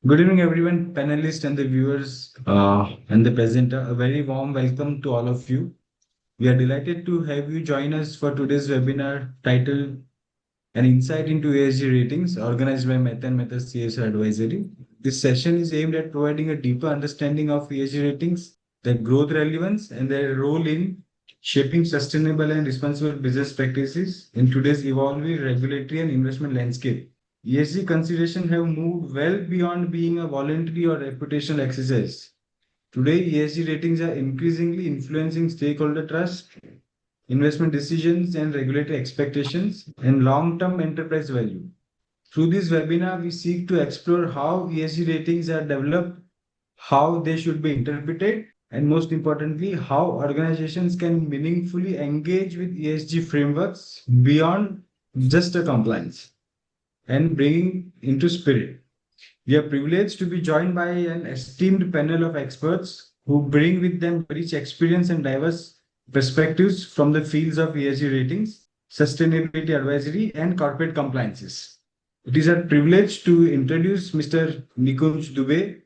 Good evening, everyone, panelists and the viewers and the presenter. A very warm welcome to all of you. We are delighted to have you join us for today's webinar titled An Insight into ESG Ratings, organized by Mehta&Mehta CSR Advisory. This session is aimed at providing a deeper understanding of ESG ratings, their growth relevance, and their role in shaping sustainable and responsible business practices in today's evolving regulatory and investment landscape. ESG considerations have moved well beyond being a voluntary or reputational exercise. Today, ESG ratings are increasingly influencing stakeholder trust, investment decisions, and regulatory expectations, and long-term enterprise value. Through this webinar, we seek to explore how ESG ratings are developed, how they should be interpreted, and most importantly, how organizations can meaningfully engage with ESG frameworks beyond just a compliance and bringing into spirit. We are privileged to be joined by an esteemed panel of experts who bring with them rich experience and diverse perspectives from the fields of ESG ratings, sustainability advisory, and corporate compliances. It is a privilege to introduce Mr. Nikunj Dube,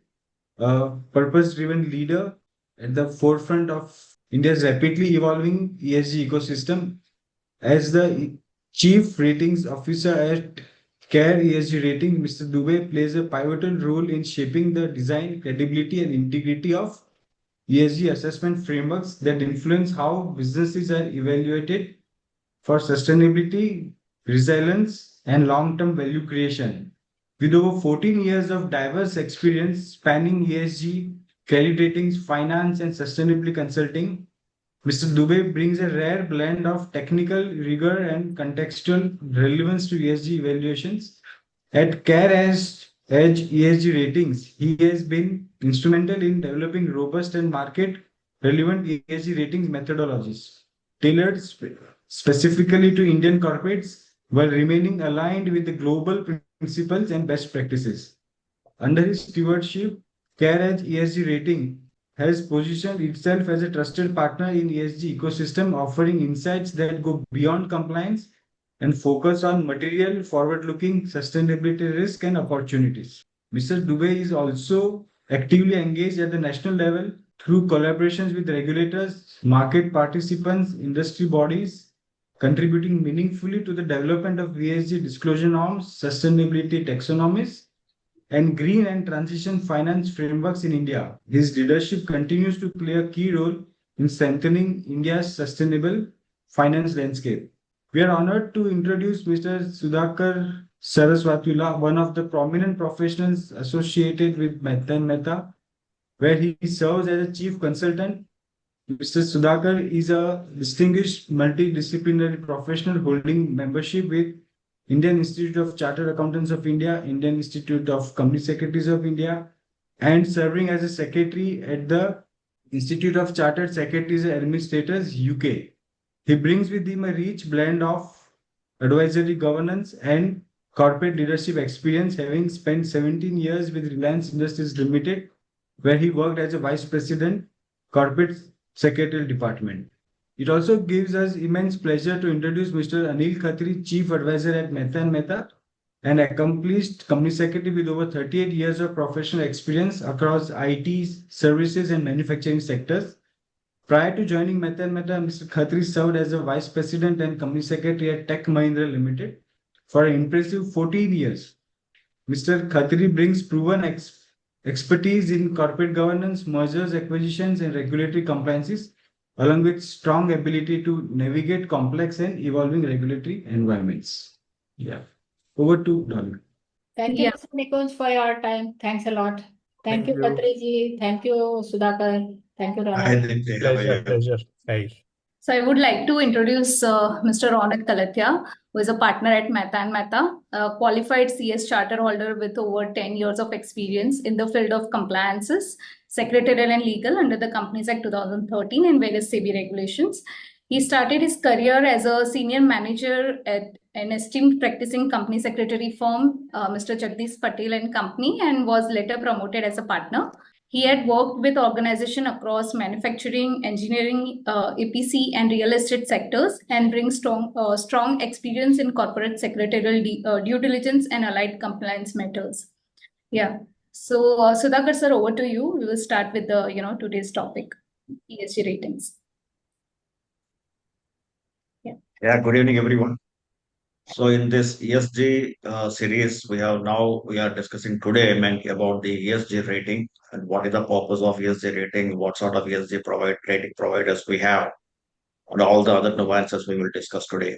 a purpose-driven leader at the forefront of India's rapidly evolving ESG ecosystem. As the Chief Ratings Officer at CareEdge Ratings, Mr. Dube plays a pivotal role in shaping the design, credibility, and integrity of ESG assessment frameworks that influence how businesses are evaluated for sustainability, resilience, and long-term value creation. With over 14 years of diverse experience spanning ESG, credit ratings, finance, and sustainability consulting, Mr. Dube brings a rare blend of technical rigor and contextual relevance to ESG evaluations. At CareEdge ESG Ratings, he has been instrumental in developing robust and market-relevant ESG ratings methodologies, tailored specifically to Indian corporates while remaining aligned with the global principles and best practices. Under his stewardship, CareEdge ESG Rating has positioned itself as a trusted partner in ESG ecosystem, offering insights that go beyond compliance and focus on material, forward-looking sustainability risk and opportunities. Mr. Dube is also actively engaged at the national level through collaborations with regulators, market participants, industry bodies, contributing meaningfully to the development of ESG disclosure norms, sustainability taxonomies, and green and transition finance frameworks in India. His leadership continues to play a key role in strengthening India's sustainable finance landscape. We are honored to introduce Mr. Sudhakar Saraswatula, one of the prominent professionals associated with Mehta&Mehta, where he serves as a chief consultant. Mr. Sudhakar is a distinguished multidisciplinary professional holding membership with Indian Institute of Chartered Accountants of India, Indian Institute of Company Secretaries of India, and serving as a secretary at the Institute of Chartered Secretaries and Administrators, UK. He brings with him a rich blend of advisory governance and corporate leadership experience, having spent 17 years with Reliance Industries Limited, where he worked as a vice president, corporate secretarial department. It also gives us immense pleasure to introduce Mr. Anil Khatri, Chief Advisor at Mehta&Mehta, an accomplished company secretary with over 38 years of professional experience across IT, services, and manufacturing sectors. Prior to joining Mehta&Mehta, Mr. Khatri served as a Vice President and Company Secretary at Tech Mahindra Limited for an impressive 14 years. Mr. Khatri brings proven expertise in corporate governance, mergers, acquisitions, and regulatory compliances, along with strong ability to navigate complex and evolving regulatory environments. Yeah. Over to Dolly. Thank you, Mr. Nikunj, for your time. Thanks a lot. Thank you, Khatri ji. Thank you, Sudhakar. Thank you, Ronak. Pleasure. Hi. So I would like to introduce Mr. Ronak Kalathiya, who is a partner at Mehta&Mehta, a qualified CS charter holder with over 10 years of experience in the field of compliances, secretarial and legal under the Companies Act 2013 and various SEBI regulations. He started his career as a senior manager at an esteemed practicing company secretary firm, Mr. Jagdish Patel and Company, and was later promoted as a partner. He had worked with organizations across manufacturing, engineering, APC, and real estate sectors, and brings strong experience in corporate secretarial due diligence and allied compliance matters. Yeah. So, Sudhakar sir, over to you. We will start with the today's topic, ESG ratings. Yeah, good evening, everyone. So in this ESG series, we are discussing today mainly about the ESG rating and what is the purpose of ESG rating, what sort of ESG rating providers we have, and all the other nuances we will discuss today.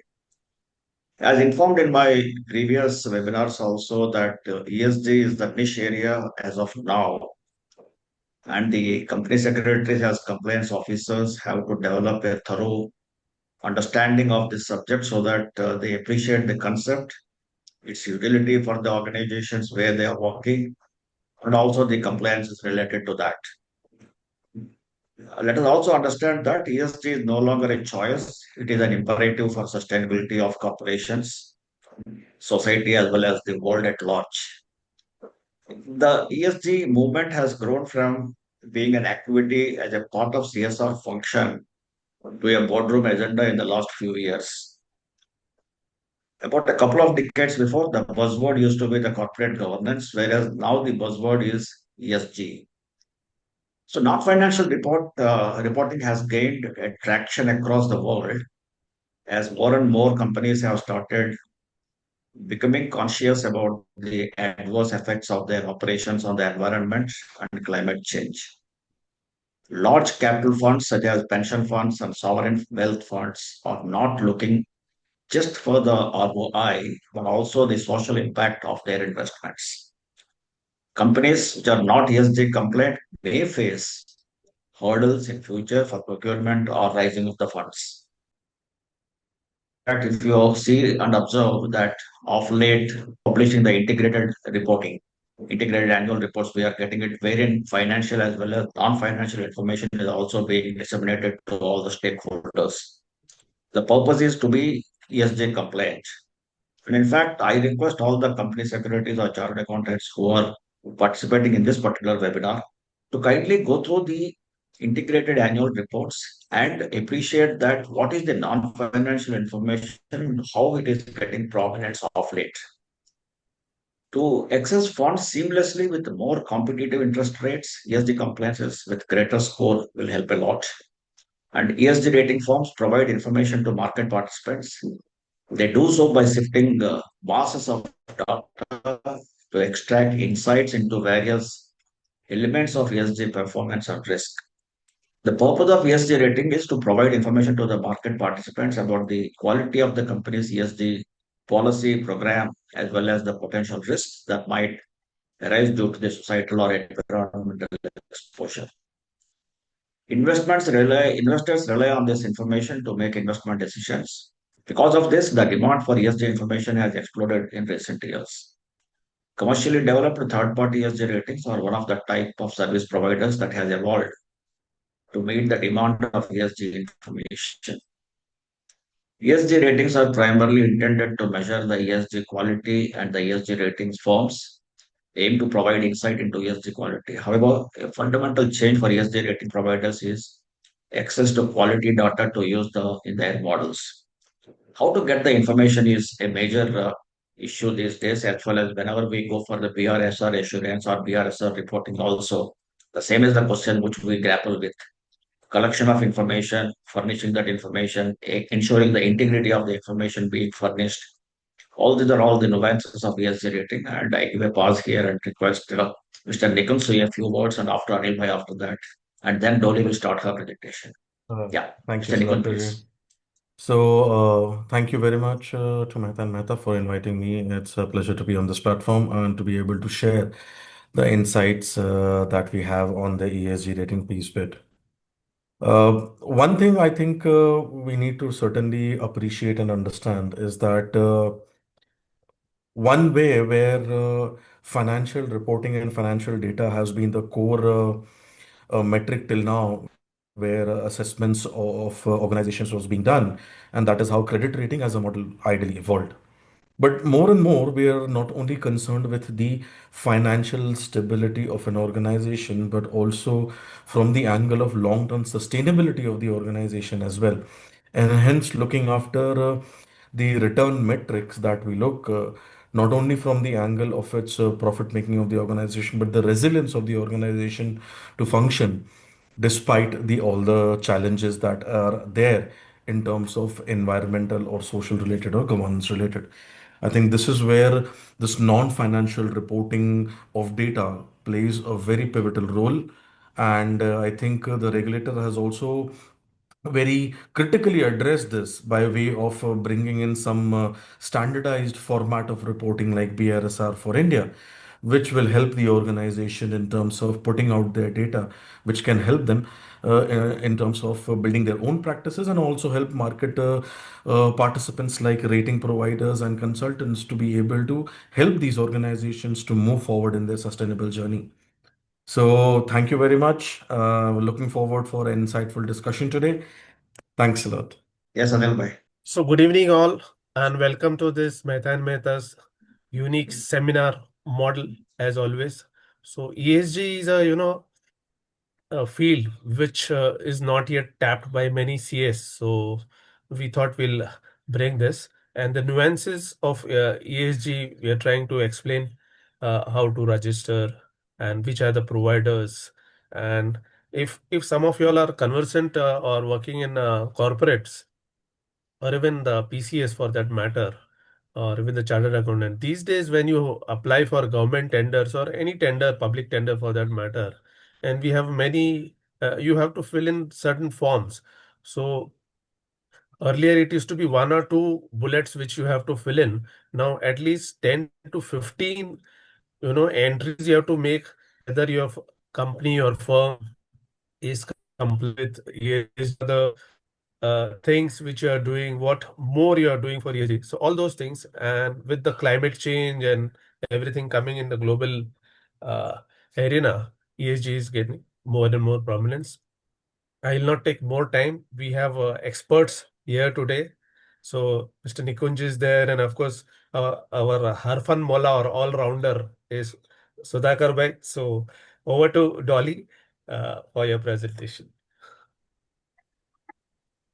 As informed in my previous webinars also that ESG is the niche area as of now, and the company secretaries as compliance officers have to develop a thorough understanding of this subject so that they appreciate the concept, its utility for the organizations where they are working, and also the compliances related to that. Let us also understand that ESG is no longer a choice, it is an imperative for sustainability of corporations, society, as well as the world at large. The ESG movement has grown from being an activity as a part of CSR function to a boardroom agenda in the last few years. About a couple of decades before, the buzzword used to be the corporate governance, whereas now the buzzword is ESG. So, non-financial reporting has gained traction across the world as more and more companies have started becoming conscious about the adverse effects of their operations on the environment and climate change. Large capital funds such as pension funds and sovereign wealth funds are not looking just for the ROI, but also the social impact of their investments. Companies which are not ESG compliant may face hurdles in future for procurement or raising of the funds. In fact, if you see and observe that of late publishing the integrated annual reports, we are getting it wherein financial as well as non-financial information is also being disseminated to all the stakeholders. The purpose is to be ESG compliant. And in fact, I request all the company secretaries or chartered accountants who are participating in this particular webinar to kindly go through the integrated annual reports and appreciate that what is the non-financial information and how it is getting prominence of late. To access funds seamlessly with more competitive interest rates, ESG compliances with greater score will help a lot. And ESG rating firms provide information to market participants. They do so by sifting masses of data to extract insights into various elements of ESG performance and risk. The purpose of ESG rating is to provide information to the market participants about the quality of the company's ESG policy program, as well as the potential risks that might arise due to the societal or environmental exposure. Investors rely on this information to make investment decisions. Because of this, the demand for ESG information has exploded in recent years. Commercially developed third-party ESG ratings are one of the type of service providers that has evolved to meet the demand of ESG information. ESG ratings are primarily intended to measure the ESG quality, and the ESG ratings firms aim to provide insight into ESG quality. However, a fundamental change for ESG rating providers is access to quality data to use in their models. How to get the information is a major issue these days, as well as whenever we go for the BRSR assurance or BRSR reporting also. The same is the question which we grapple with. Collection of information, furnishing that information, ensuring the integrity of the information being furnished. All these are all the nuances of ESG rating. And I give a pause here and request Mr. Nikunj to say a few words, and after Anil Bhai after that. And then Dolly will start her presentation. Yeah, Thank you, Mr. Nikunj, Sudhakar. please. So, thank you very much to Mehta and Mehta for inviting me. It's a pleasure to be on this platform and to be able to share the insights that we have on the ESG rating piece bit. One thing I think we need to certainly appreciate and understand is that one way where financial reporting and financial data has been the core metric till now, where assessments of organizations was being done, and that is how credit rating as a model ideally evolved. But more and more, we are not only concerned with the financial stability of an organization, but also from the angle of long-term sustainability of the organization as well. And hence, looking after the return metrics that we look not only from the angle of its profit making of the organization, but the resilience of the organization to function despite all the challenges that are there in terms of environmental or social related or governance related. I think this is where this non-financial reporting of data plays a very pivotal role. And I think the regulator has also very critically addressed this by way of bringing in some standardized format of reporting like BRSR for India, which will help the organization in terms of putting out their data, which can help them in terms of building their own practices and also help market participants like rating providers and consultants to be able to help these organizations to move forward in their sustainable journey. So thank you very much. We're looking forward for an insightful discussion today. Thanks a lot. Yes, Anil bhai. So good evening all, and welcome to this Mehta and Mehta's unique seminar model as always. So ESG is a field which is not yet tapped by many CS. So we thought we'll bring this, and the nuances of ESG we are trying to explain how to register and which are the providers. And if some of you all are conversant or working in corporates, or even the PCS for that matter, or even the chartered accountant. These days, when you apply for government tenders or any tender, public tender for that matter, and we have many, you have to fill in certain forms. So earlier it used to be 1 or 2 bullets which you have to fill in. Now at least 10 to 15, entries you have to make, whether your company or firm is complete with is the things which you are doing, what more you are doing for ESG. So all those things, and with the climate change and everything coming in the global uh, arena, ESG is getting more and more prominence. I will not take more time. We have experts here today. So Mr. Nikunj is there, and of course our Harfan Mola or all-rounder is Sudhakar bhai. So over to Dolly for your presentation.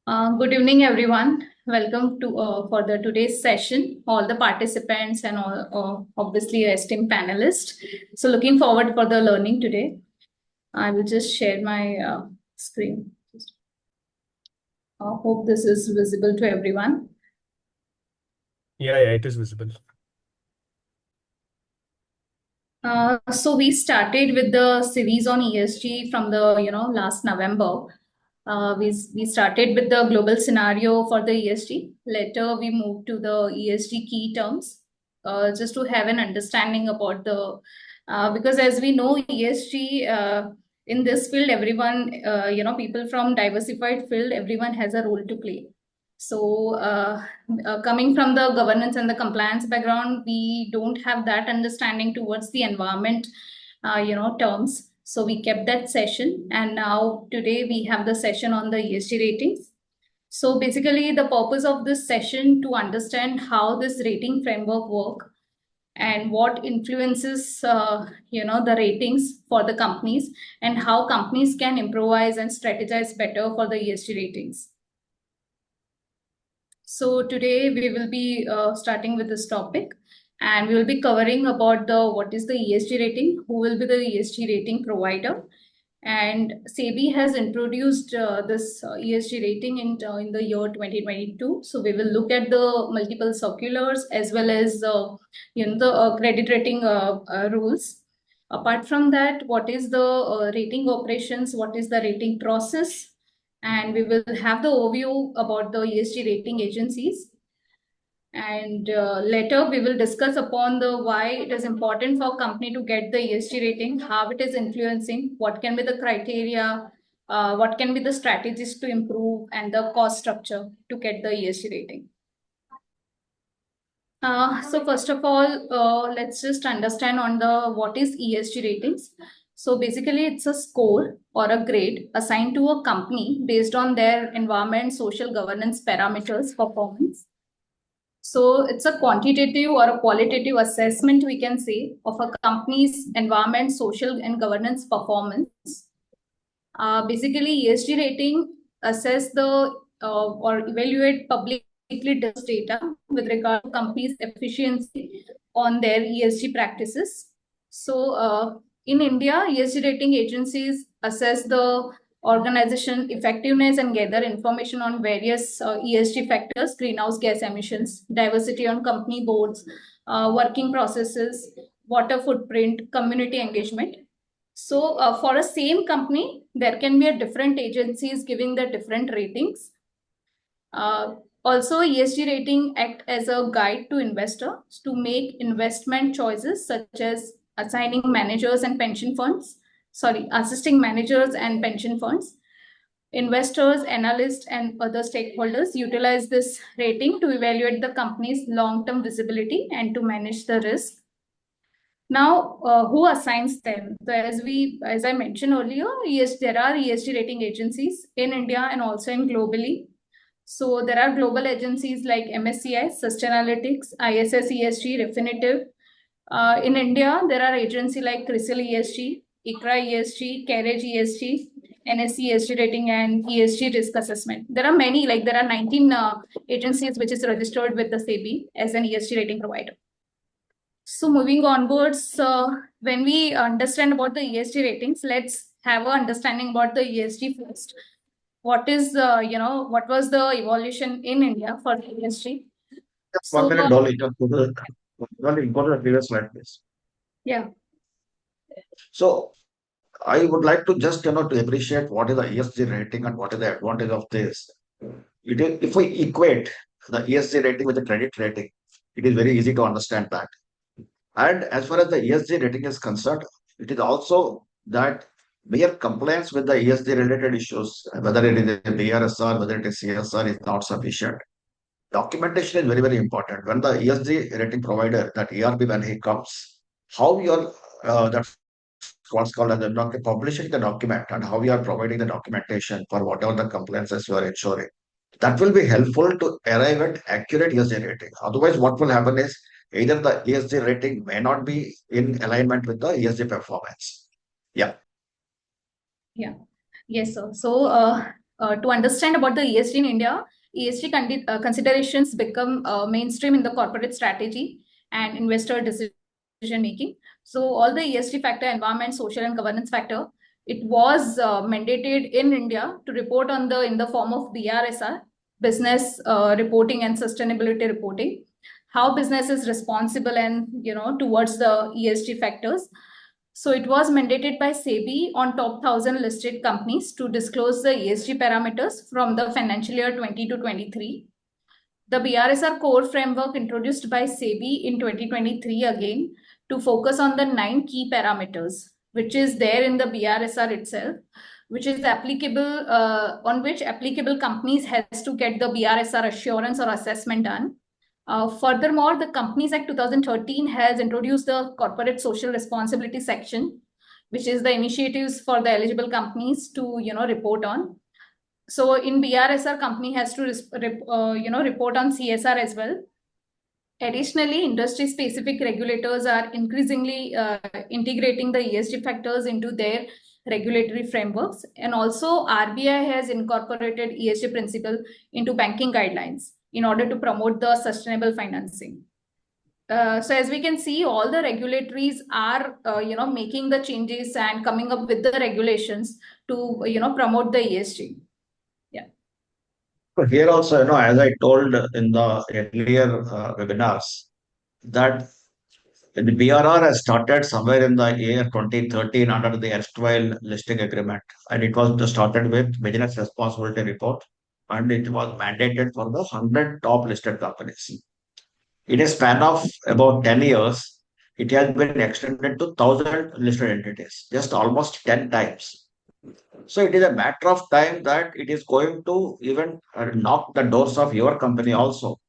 Good evening, everyone. Welcome to for the today's session, all the participants and all obviously esteemed panelists. So looking forward for the learning today. I will just share my screen. Hope this is visible to everyone. Yeah, it is visible. So we started with the series on ESG from the last November. We started with the global scenario for the ESG. Later, we moved to the ESG key terms, just to have an understanding about the, because as we know, ESG in this field, everyone, people from diversified field, everyone has a role to play. So coming from the governance and the compliance background, we don't have that understanding towards the environment, terms. So we kept that session, and now today we have the session on the ESG ratings. So basically the purpose of this session to understand how this rating framework work and what influences, the ratings for the companies, and how companies can improvise and strategize better for the ESG ratings. So today we will be starting with this topic, and we will be covering about what is the ESG rating, who will be the ESG rating provider, and SEBI has introduced this ESG rating in the year 2022. So we will look at the multiple circulars as well as the credit rating rules. Apart from that, what is the rating operations? What is the rating process? And we will have the overview about the ESG rating agencies. And later we will discuss upon the why it is important for a company to get the ESG rating, how it is influencing, what can be the criteria, what can be the strategies to improve, and the cost structure to get the ESG rating. So first of all, let's just understand on the what is ESG ratings. So basically it's a score or a grade assigned to a company based on their environment, social governance parameters, performance. So it's a quantitative or a qualitative assessment, we can say, of a company's environment, social and governance performance. Basically, ESG rating assess the or evaluate publicly disclosed data with regard to company's efficiency on their ESG practices. So in India, ESG rating agencies assess the organization effectiveness and gather information on various ESG factors, greenhouse gas emissions, diversity on company boards, working processes, water footprint, community engagement. So for a same company, there can be a different agencies giving the different ratings. Also, ESG rating act as a guide to investors to make investment choices such as assisting managers and pension funds. Investors, analysts, and other stakeholders utilize this rating to evaluate the company's long-term visibility and to manage the risk. Now, who assigns them? So as I mentioned earlier, there are ESG rating agencies in India and also in globally. So there are global agencies like MSCI, Sustainalytics, ISS ESG, Refinitiv. In India, there are agencies like CRISIL ESG, ICRA ESG, CareEdge ESG, NSE ESG rating, and ESG risk assessment. There are many, like there are 19 agencies which is registered with the SEBI as an ESG rating provider. So moving onwards, when we understand about the ESG ratings, let's have an understanding about the ESG first. What is, what was the evolution in India for the ESG? Just 1 minute, Dolly. Just go to the previous slide, please. Yeah. So I would like to just to appreciate what is the ESG rating and what is the advantage of this. If we equate the ESG rating with the credit rating, it is very easy to understand that. And as far as the ESG rating is concerned, it is also that mere compliance with the ESG related issues, whether it is a BRSR, whether it is CSR, is not sufficient. Documentation is very, very important. When the ESG rating provider, that ERP, when he comes, how you are, that's what's called as publishing the document and how you are providing the documentation for whatever the compliances you are ensuring. That will be helpful to arrive at accurate ESG rating. Otherwise, what will happen is either the ESG rating may not be in alignment with the ESG performance. Yeah. Yeah. Yes, sir. So to understand about the ESG in India, ESG considerations become mainstream in the corporate strategy and investor decision making. So all the ESG factor, environment, social, and governance factor, it was mandated in India to report on in the form of BRSR, business reporting and sustainability reporting, how business is responsible and towards the ESG factors. So it was mandated by SEBI on top 1,000 listed companies to disclose the ESG parameters from the financial year 20 to 23. The BRSR core framework introduced by SEBI in 2023 again to focus on the 9 key parameters, which is there in the BRSR itself, which is applicable, on which applicable companies has to get the BRSR assurance or assessment done. Furthermore, the Companies Act 2013 has introduced the corporate social responsibility section, which is the initiatives for the eligible companies to report on. So in BRSR, company has to report on CSR as well. Additionally, industry-specific regulators are increasingly integrating the ESG factors into their regulatory frameworks, and also RBI has incorporated ESG principle into banking guidelines in order to promote the sustainable financing. So as we can see, all the regulatories are making the changes and coming up with the regulations to promote the ESG. Yeah. Here also, as I told in the earlier webinars, that the BRR has started somewhere in the year 2013 under the erstwhile listing agreement, and it was started with business responsibility report, and it was mandated for the 100 top listed companies. In a span of about 10 years, it has been extended to 1,000 listed entities, just almost 10 times. So it is a matter of time that it is going to even knock the doors of your company also.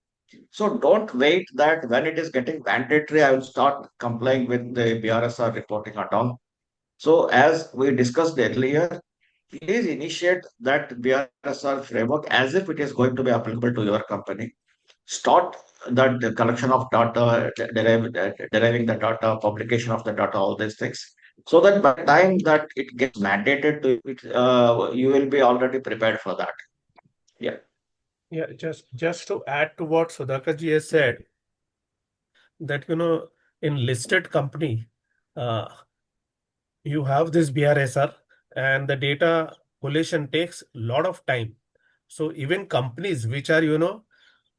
So don't wait that when it is getting mandatory, I will start complying with the BRSR reporting at all. So as we discussed earlier, please initiate that BRSR framework as if it is going to be applicable to your company. Start that collection of data, deriving the data, publication of the data, all these things. So that by the time that it gets mandated to it, you will be already prepared for that. Yeah. Yeah, just to add to what Sudhakar ji has said, that in listed company, you have this BRSR, and the data collation takes a lot of time. So even companies which are,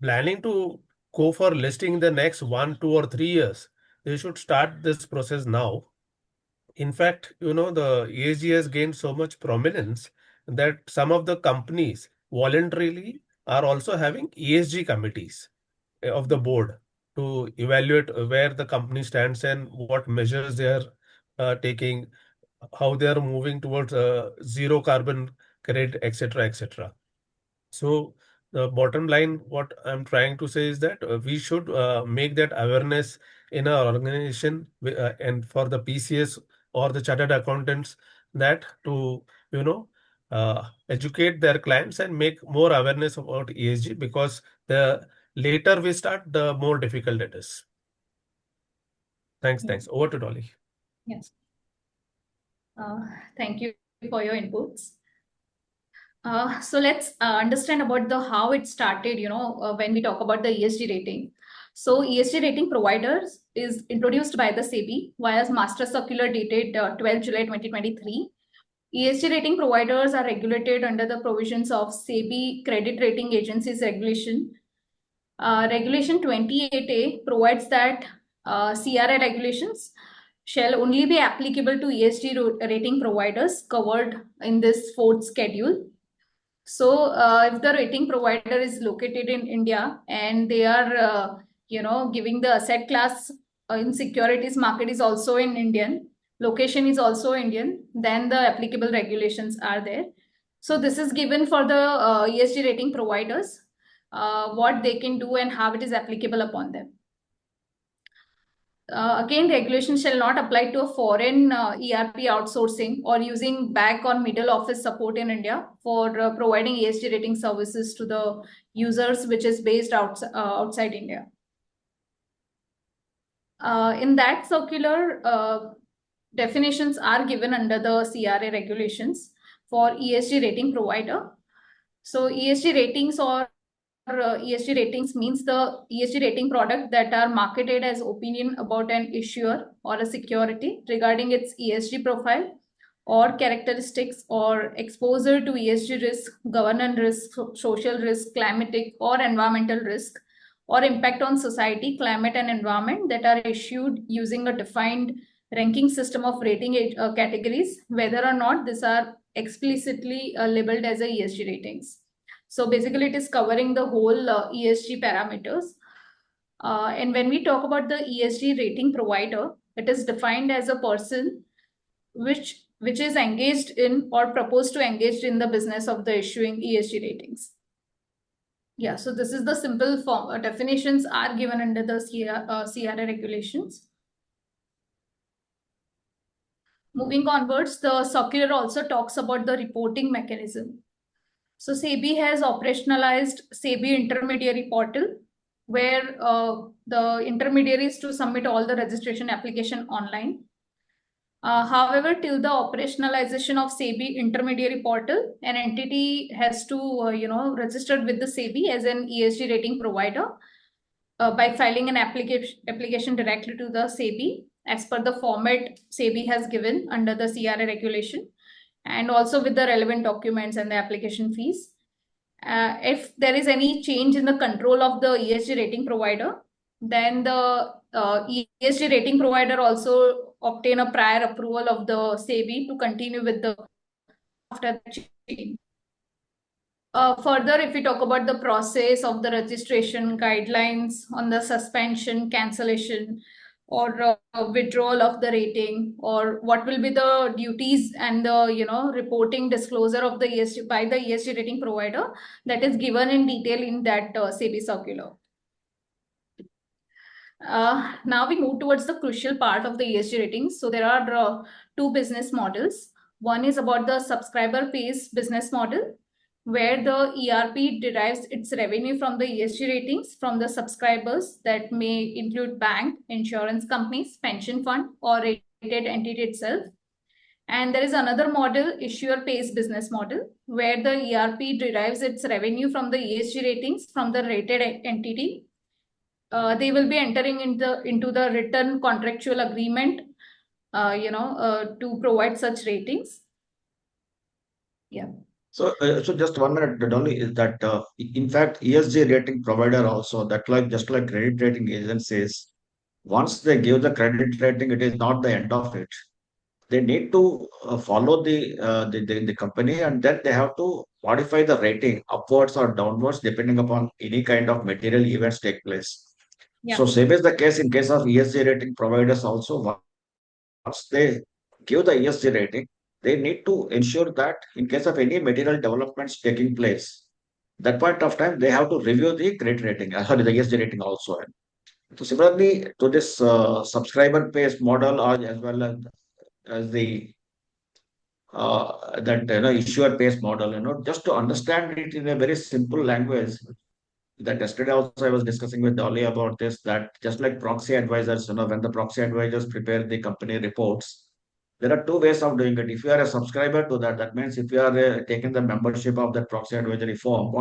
planning to go for listing in the next 1, 2, or 3 years, they should start this process now. In fact, the ESG has gained so much prominence that some of the companies voluntarily are also having ESG committees of the board to evaluate where the company stands and what measures they are taking, how they are moving towards zero carbon credit, etc., etc. So the bottom line, what I'm trying to say is that we should make that awareness in our organization and for the PCS or the chartered accountants, that to educate their clients and make more awareness about ESG, because the later we start, the more difficult it is. Thanks. Over to Dolly. Yes. Thank you for your inputs. So let's understand about the how it started, when we talk about the ESG rating. So ESG rating providers is introduced by the SEBI via Master Circular dated 12 July 2023. ESG rating providers are regulated under the provisions of SEBI Credit Rating Agencies Regulation. Regulation 28A provides that CRA regulations shall only be applicable to ESG rating providers covered in this fourth schedule. So if the rating provider is located in India and they are, giving the asset class in securities market is also in Indian, location is also Indian, then the applicable regulations are there. So this is given for the ESG rating providers, what they can do and how it is applicable upon them. Again, regulation shall not apply to a foreign ERP outsourcing or using back or middle office support in India for providing ESG rating services to the users which is based outside India. In that circular, definitions are given under the CRA regulations for ESG rating provider. So ESG ratings or ESG ratings means the ESG rating product that are marketed as opinion about an issuer or a security regarding its ESG profile or characteristics or exposure to ESG risk, governance risk, social risk, climatic or environmental risk, or impact on society, climate and environment that are issued using a defined ranking system of rating categories, whether or not these are explicitly labeled as a ESG ratings. So basically, it is covering the whole ESG parameters. And when we talk about the ESG rating provider, it is defined as a person which is engaged in or proposed to engage in the business of the issuing ESG ratings. Yeah, so this is the simple form. Definitions are given under the CRA regulations. Moving onwards, the circular also talks about the reporting mechanism. So SEBI has operationalized SEBI intermediary portal, where the intermediaries to submit all the registration application online. However, till the operationalization of SEBI intermediary portal, an entity has to, register with the SEBI as an ESG rating provider by filing an application directly to the SEBI as per the format SEBI has given under the CRA regulation, and also with the relevant documents and the application fees. If there is any change in the control of the ESG rating provider, then the ESG rating provider also obtain a prior approval of the SEBI to continue with the after the change. Further, if we talk about the process of the registration guidelines on the suspension, cancellation, or withdrawal of the rating, or what will be the duties and the reporting disclosure of the ESG by the ESG rating provider, that is given in detail in that SEBI circular. Now we move towards the crucial part of the ESG ratings. So there are two business models. One is about the subscriber pays business model, where the ERP derives its revenue from the ESG ratings from the subscribers that may include bank, insurance companies, pension fund, or rated entity itself. And there is another model, issuer pays business model, where the ERP derives its revenue from the ESG ratings from the rated entity they will be entering into the written contractual agreement, to provide such ratings. Yeah. So just 1 minute, Dolly, is that in fact ESG rating provider also that just like credit rating agencies, once they give the credit rating, it is not the end of it. They need to follow the company, and then they have to modify the rating upwards or downwards depending upon any kind of material events take place. So Yeah. same is the case in case of ESG rating providers also. Once they give the ESG rating, they need to ensure that in case of any material developments taking place, that point of time they have to review the credit rating, sorry, the ESG rating also. So similarly to this subscriber-based model, or as well as the that issuer-based model, just to understand it in a very simple language. That yesterday also I was discussing with Dolly about this. That just like proxy advisors, when the proxy advisors prepare the company reports, there are two ways of doing it. If you are a subscriber to that, that means if you are taking the membership of that proxy advisory firm,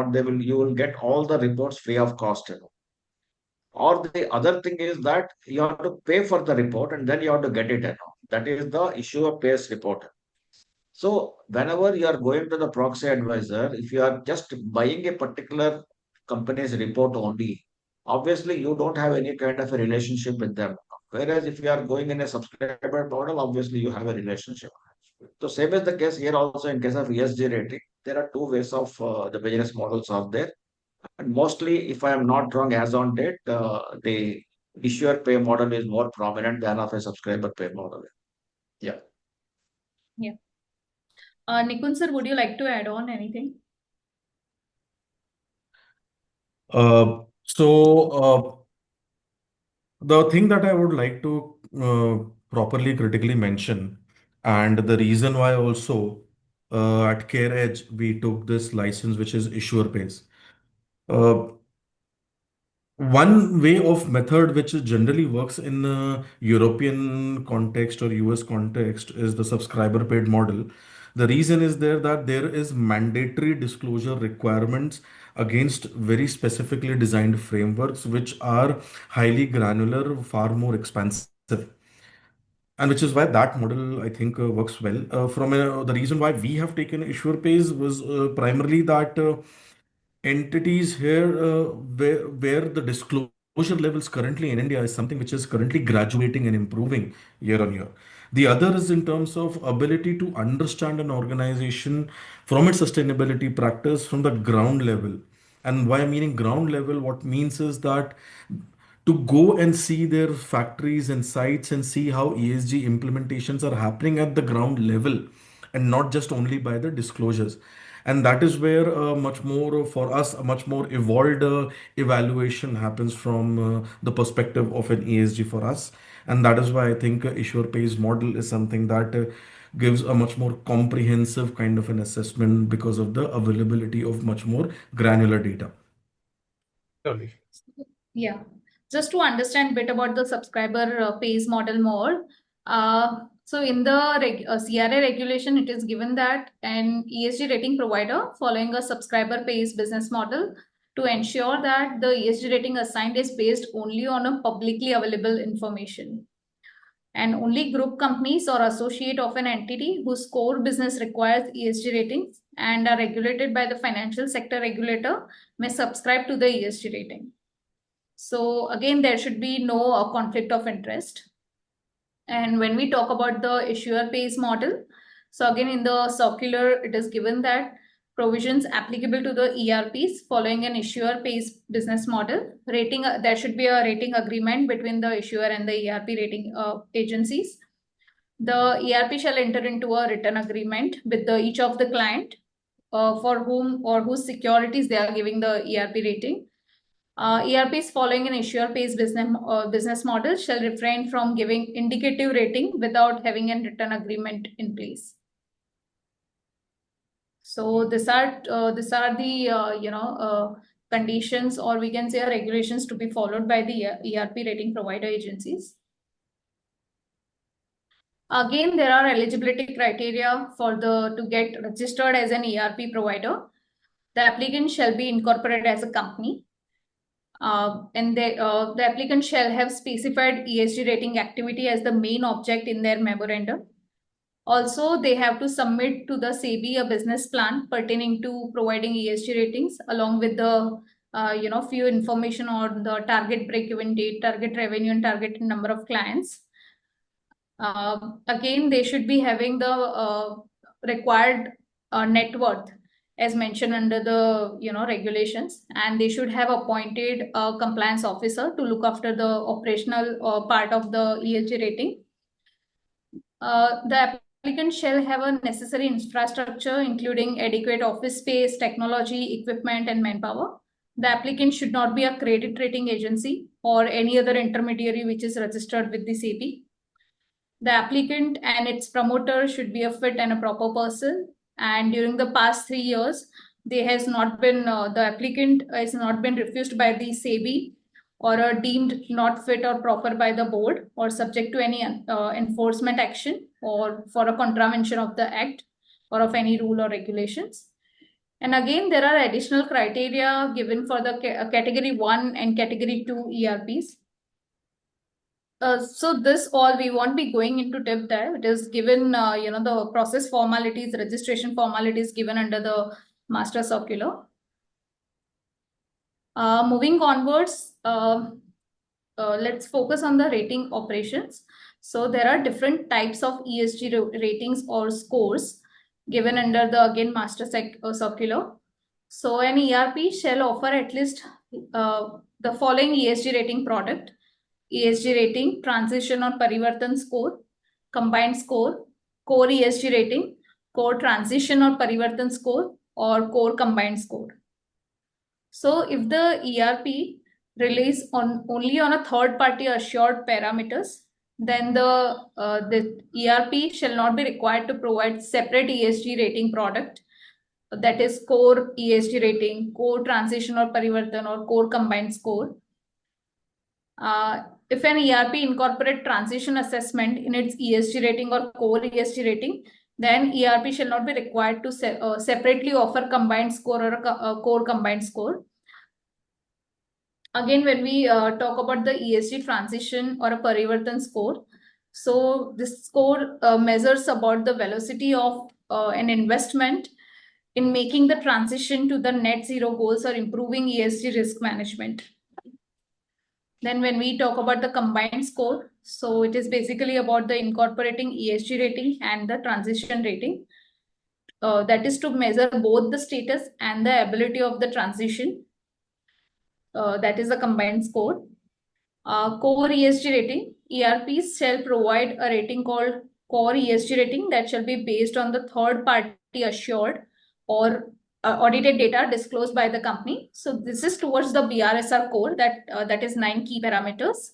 you will get all the reports free of cost. Or the other thing is that you have to pay for the report and then you have to get it. That is the issuer-based report. So whenever you are going to the proxy advisor, if you are just buying a particular company's report only, obviously you don't have any kind of a relationship with them. Whereas if you are going in a subscriber model, obviously you have a relationship. So same is the case here also in case of ESG rating. There are two ways of the business models are there. And mostly, if I am not wrong, as on date, the issuer pay model is more prominent than of a subscriber pay model. Yeah. Yeah. Nikunj sir, would you like to add on anything? So the thing that I would like to properly critically mention, and the reason why also at CareEdge we took this license, which is issuer pays. One way of method which generally works in European context or US context is the subscriber paid model. The reason is that there is mandatory disclosure requirements against very specifically designed frameworks which are highly granular, far more expansive. And which is why that model I think works well. The reason why we have taken issuer pays was primarily that entities here where the disclosure levels currently in India is something which is currently graduating and improving year on year. The other is in terms of ability to understand an organization from its sustainability practice from the ground level. And why meaning ground level, what means is that to go and see their factories and sites and see how ESG implementations are happening at the ground level and not just only by the disclosures. And that is where much more for us, a much more evolved evaluation happens from the perspective of an ESG for us. And that is why I think issuer pays model is something that gives a much more comprehensive kind of an assessment because of the availability of much more granular data. Dolly. Yeah. Just to understand a bit about the subscriber pays model more. So in the CRA regulation, it is given that an ESG rating provider following a subscriber pays business model to ensure that the ESG rating assigned is based only on a publicly available information. And only group companies or associate of an entity whose core business requires ESG ratings and are regulated by the financial sector regulator may subscribe to the ESG rating. So again, there should be no conflict of interest. And when we talk about the issuer pays model, so again in the circular, it is given that provisions applicable to the ERPs following an issuer pays business model, there should be a rating agreement between the issuer and the ERP rating agencies. The ERP shall enter into a written agreement with each of the client for whom or whose securities they are giving the ERP rating. ERPs following an issuer pays business model shall refrain from giving indicative rating without having a written agreement in place. So these are the conditions, or we can say regulations to be followed by the ERP rating provider agencies. Again, there are eligibility criteria to get registered as an ERP provider. The applicant shall be incorporated as a company. And the applicant shall have specified ESG rating activity as the main object in their memorandum. Also, they have to submit to the SEBI a business plan pertaining to providing ESG ratings, along with the few information on the target break-even date, target revenue, and target number of clients. Again, they should be having the required net worth as mentioned under the regulations, and they should have appointed a compliance officer to look after the operational part of the ESG rating. The applicant shall have a necessary infrastructure, including adequate office space, technology, equipment, and manpower. The applicant should not be a credit rating agency or any other intermediary which is registered with the SEBI. The applicant and its promoter should be a fit and a proper person. And during the past 3 years, the applicant has not been refused by the SEBI or deemed not fit or proper by the board or subject to any enforcement action or for a contravention of the act or of any rule or regulations. And again, there are additional criteria given for the category 1 and category 2 ERPs. So this all we won't be going into depth there. It is given, the process formalities, registration formalities given under the master circular. Moving onwards, let's focus on the rating operations. So there are different types of ESG ratings or scores given under the again master circular. So an ERP shall offer at least the following ESG rating product: ESG rating, transition or parivartan score, combined score, core ESG rating, core transition or parivartan score, or core combined score. So if the ERP relies only on a third party assured parameters, then the ERP shall not be required to provide separate ESG rating product, that is core ESG rating, core transition or parivartan, or core combined score. If an ERP incorporate transition assessment in its ESG rating or core ESG rating, then ERP shall not be required to separately offer combined score or a core combined score. Again, when we talk about the ESG transition or a parivartan score, so this score measures about the velocity of an investment in making the transition to the net zero goals or improving ESG risk management. Then when we talk about the combined score, so it is basically about the incorporating ESG rating and the transition rating. That is to measure both the status and the ability of the transition. That is the combined score. Core ESG rating, ERPs shall provide a rating called core ESG rating that shall be based on the third party assured or audited data disclosed by the company. So this is towards the BRSR core that is 9 key parameters.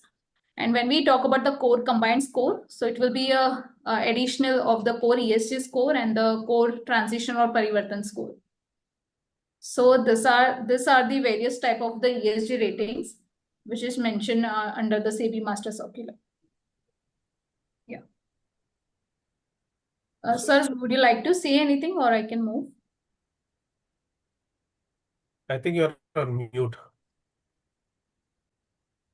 And when we talk about the core combined score, so it will be a additional of the core ESG score and the core transition or parivartan score. So these are the various type of the ESG ratings which is mentioned under the SEBI master circular. Yeah. Sir, would you like to say anything or I can move? I think you're on mute.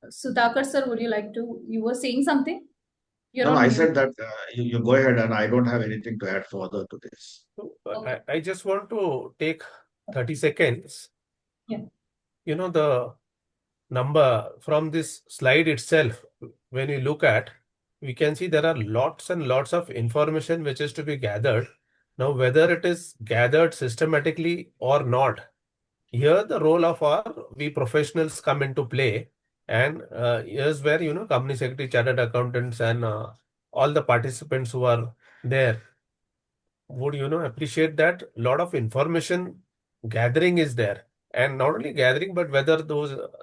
Sudhakar sir, would you like to? You were saying something? You're No, on I mute. said that you go ahead, and I don't have anything to add further to this. So, Okay. I just want to take 30 seconds. Yeah. You know, the number from this slide itself, when you look at, we can see there are lots and lots of information which is to be gathered. Now, whether it is gathered systematically or not, here the role of we professionals come into play. And here's where, company secretary, chartered accountants, and all the participants who are there would, appreciate that lot of information gathering is there. And not only gathering, but whether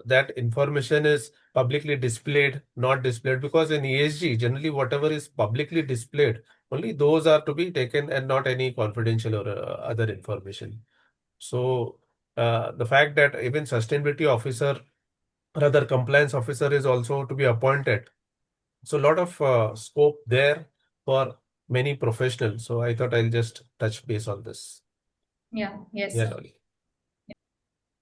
that information is publicly displayed, not displayed, because in ESG, generally whatever is publicly displayed, only those are to be taken and not any confidential or other information. So the fact that even sustainability officer, rather compliance officer, is also to be appointed. So a lot of scope there for many professionals. So I thought I'll just touch base on this. Yeah. Yes, Yeah, sir. Dolly.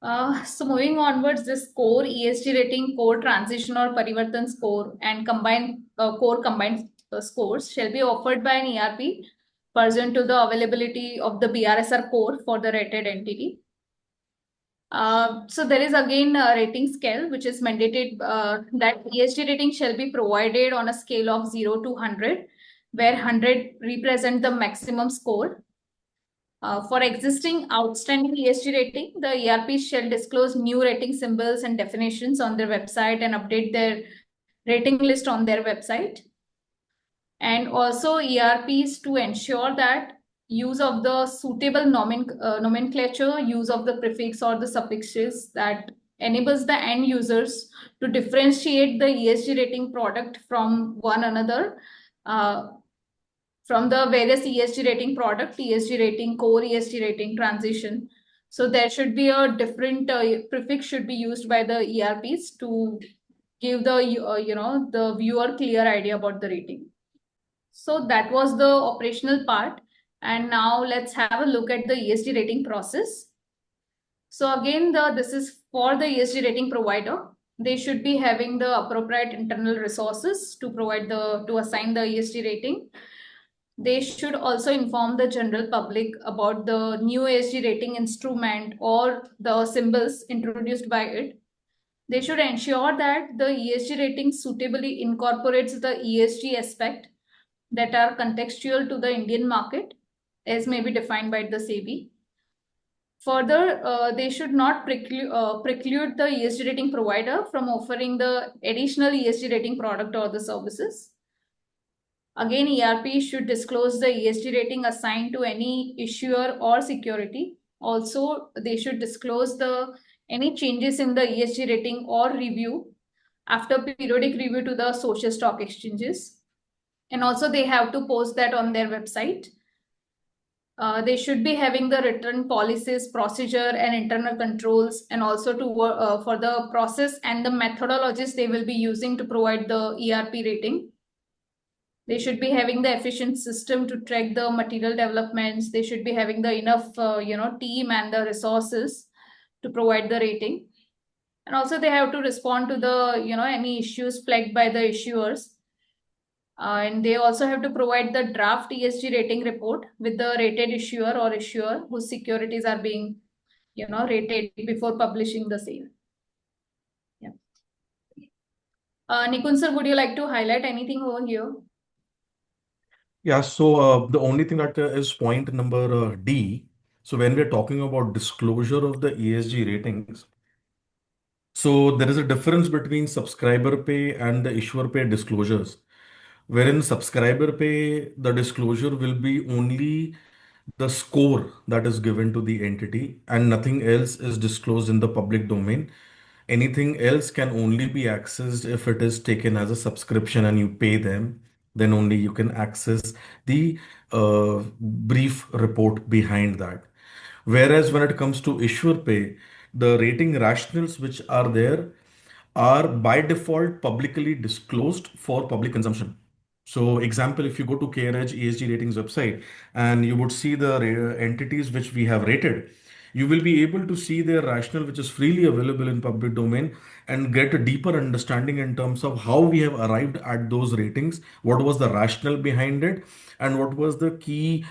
So moving onwards, this core ESG rating, core transition or parivartan score, and combined core combined scores shall be offered by an ERP pursuant to the availability of the BRSR core for the rated entity. So there is again a rating scale which is mandated that ESG rating shall be provided on a scale of 0 to 100, where 100 represent the maximum score. For existing outstanding ESG rating, the ERPs shall disclose new rating symbols and definitions on their website and update their rating list on their website. And also ERPs to ensure that use of the suitable nomenclature, use of the prefix or the suffixes that enables the end users to differentiate the ESG rating product from one another. From the various ESG rating product, ESG rating, core ESG rating, transition. So there should be a different prefix should be used by the ERPs to give the the viewer clear idea about the rating. So that was the operational part. And now let's have a look at the ESG rating process. So again, this is for the ESG rating provider. They should be having the appropriate internal resources to provide to assign the ESG rating. They should also inform the general public about the new ESG rating instrument or the symbols introduced by it. They should ensure that the ESG rating suitably incorporates the ESG aspect that are contextual to the Indian market, as may be defined by the SEBI. Further, they should not preclude the ESG rating provider from offering the additional ESG rating product or the services. Again, ERP should disclose the ESG rating assigned to any issuer or security. Also, they should disclose any changes in the ESG rating or review after periodic review to the social stock exchanges. And also they have to post that on their website. They should be having the written policies, procedure, and internal controls, and also for the process and the methodologies they will be using to provide the ERP rating. They should be having the efficient system to track the material developments. They should be having the enough, team and the resources to provide the rating. And also they have to respond to the, any issues flagged by the issuers. And they also have to provide the draft ESG rating report with the rated issuer or issuer whose securities are being, rated before publishing the same. Yeah. Nikunj sir, would you like to highlight anything over here? Yeah, so the only thing that is point number D. So when we're talking about disclosure of the ESG ratings, so there is a difference between subscriber pay and the issuer pay disclosures, wherein subscriber pay, the disclosure will be only the score that is given to the entity and nothing else is disclosed in the public domain. Anything else can only be accessed if it is taken as a subscription and you pay them, then only you can access the brief report behind that. Whereas when it comes to issuer pay, the rating rationals which are there are by default publicly disclosed for public consumption. So example, if you go to CareEdge ESG ratings website and you would see the entities which we have rated, you will be able to see their rationale which is freely available in public domain and get a deeper understanding in terms of how we have arrived at those ratings, what was the rationale behind it, and what was the key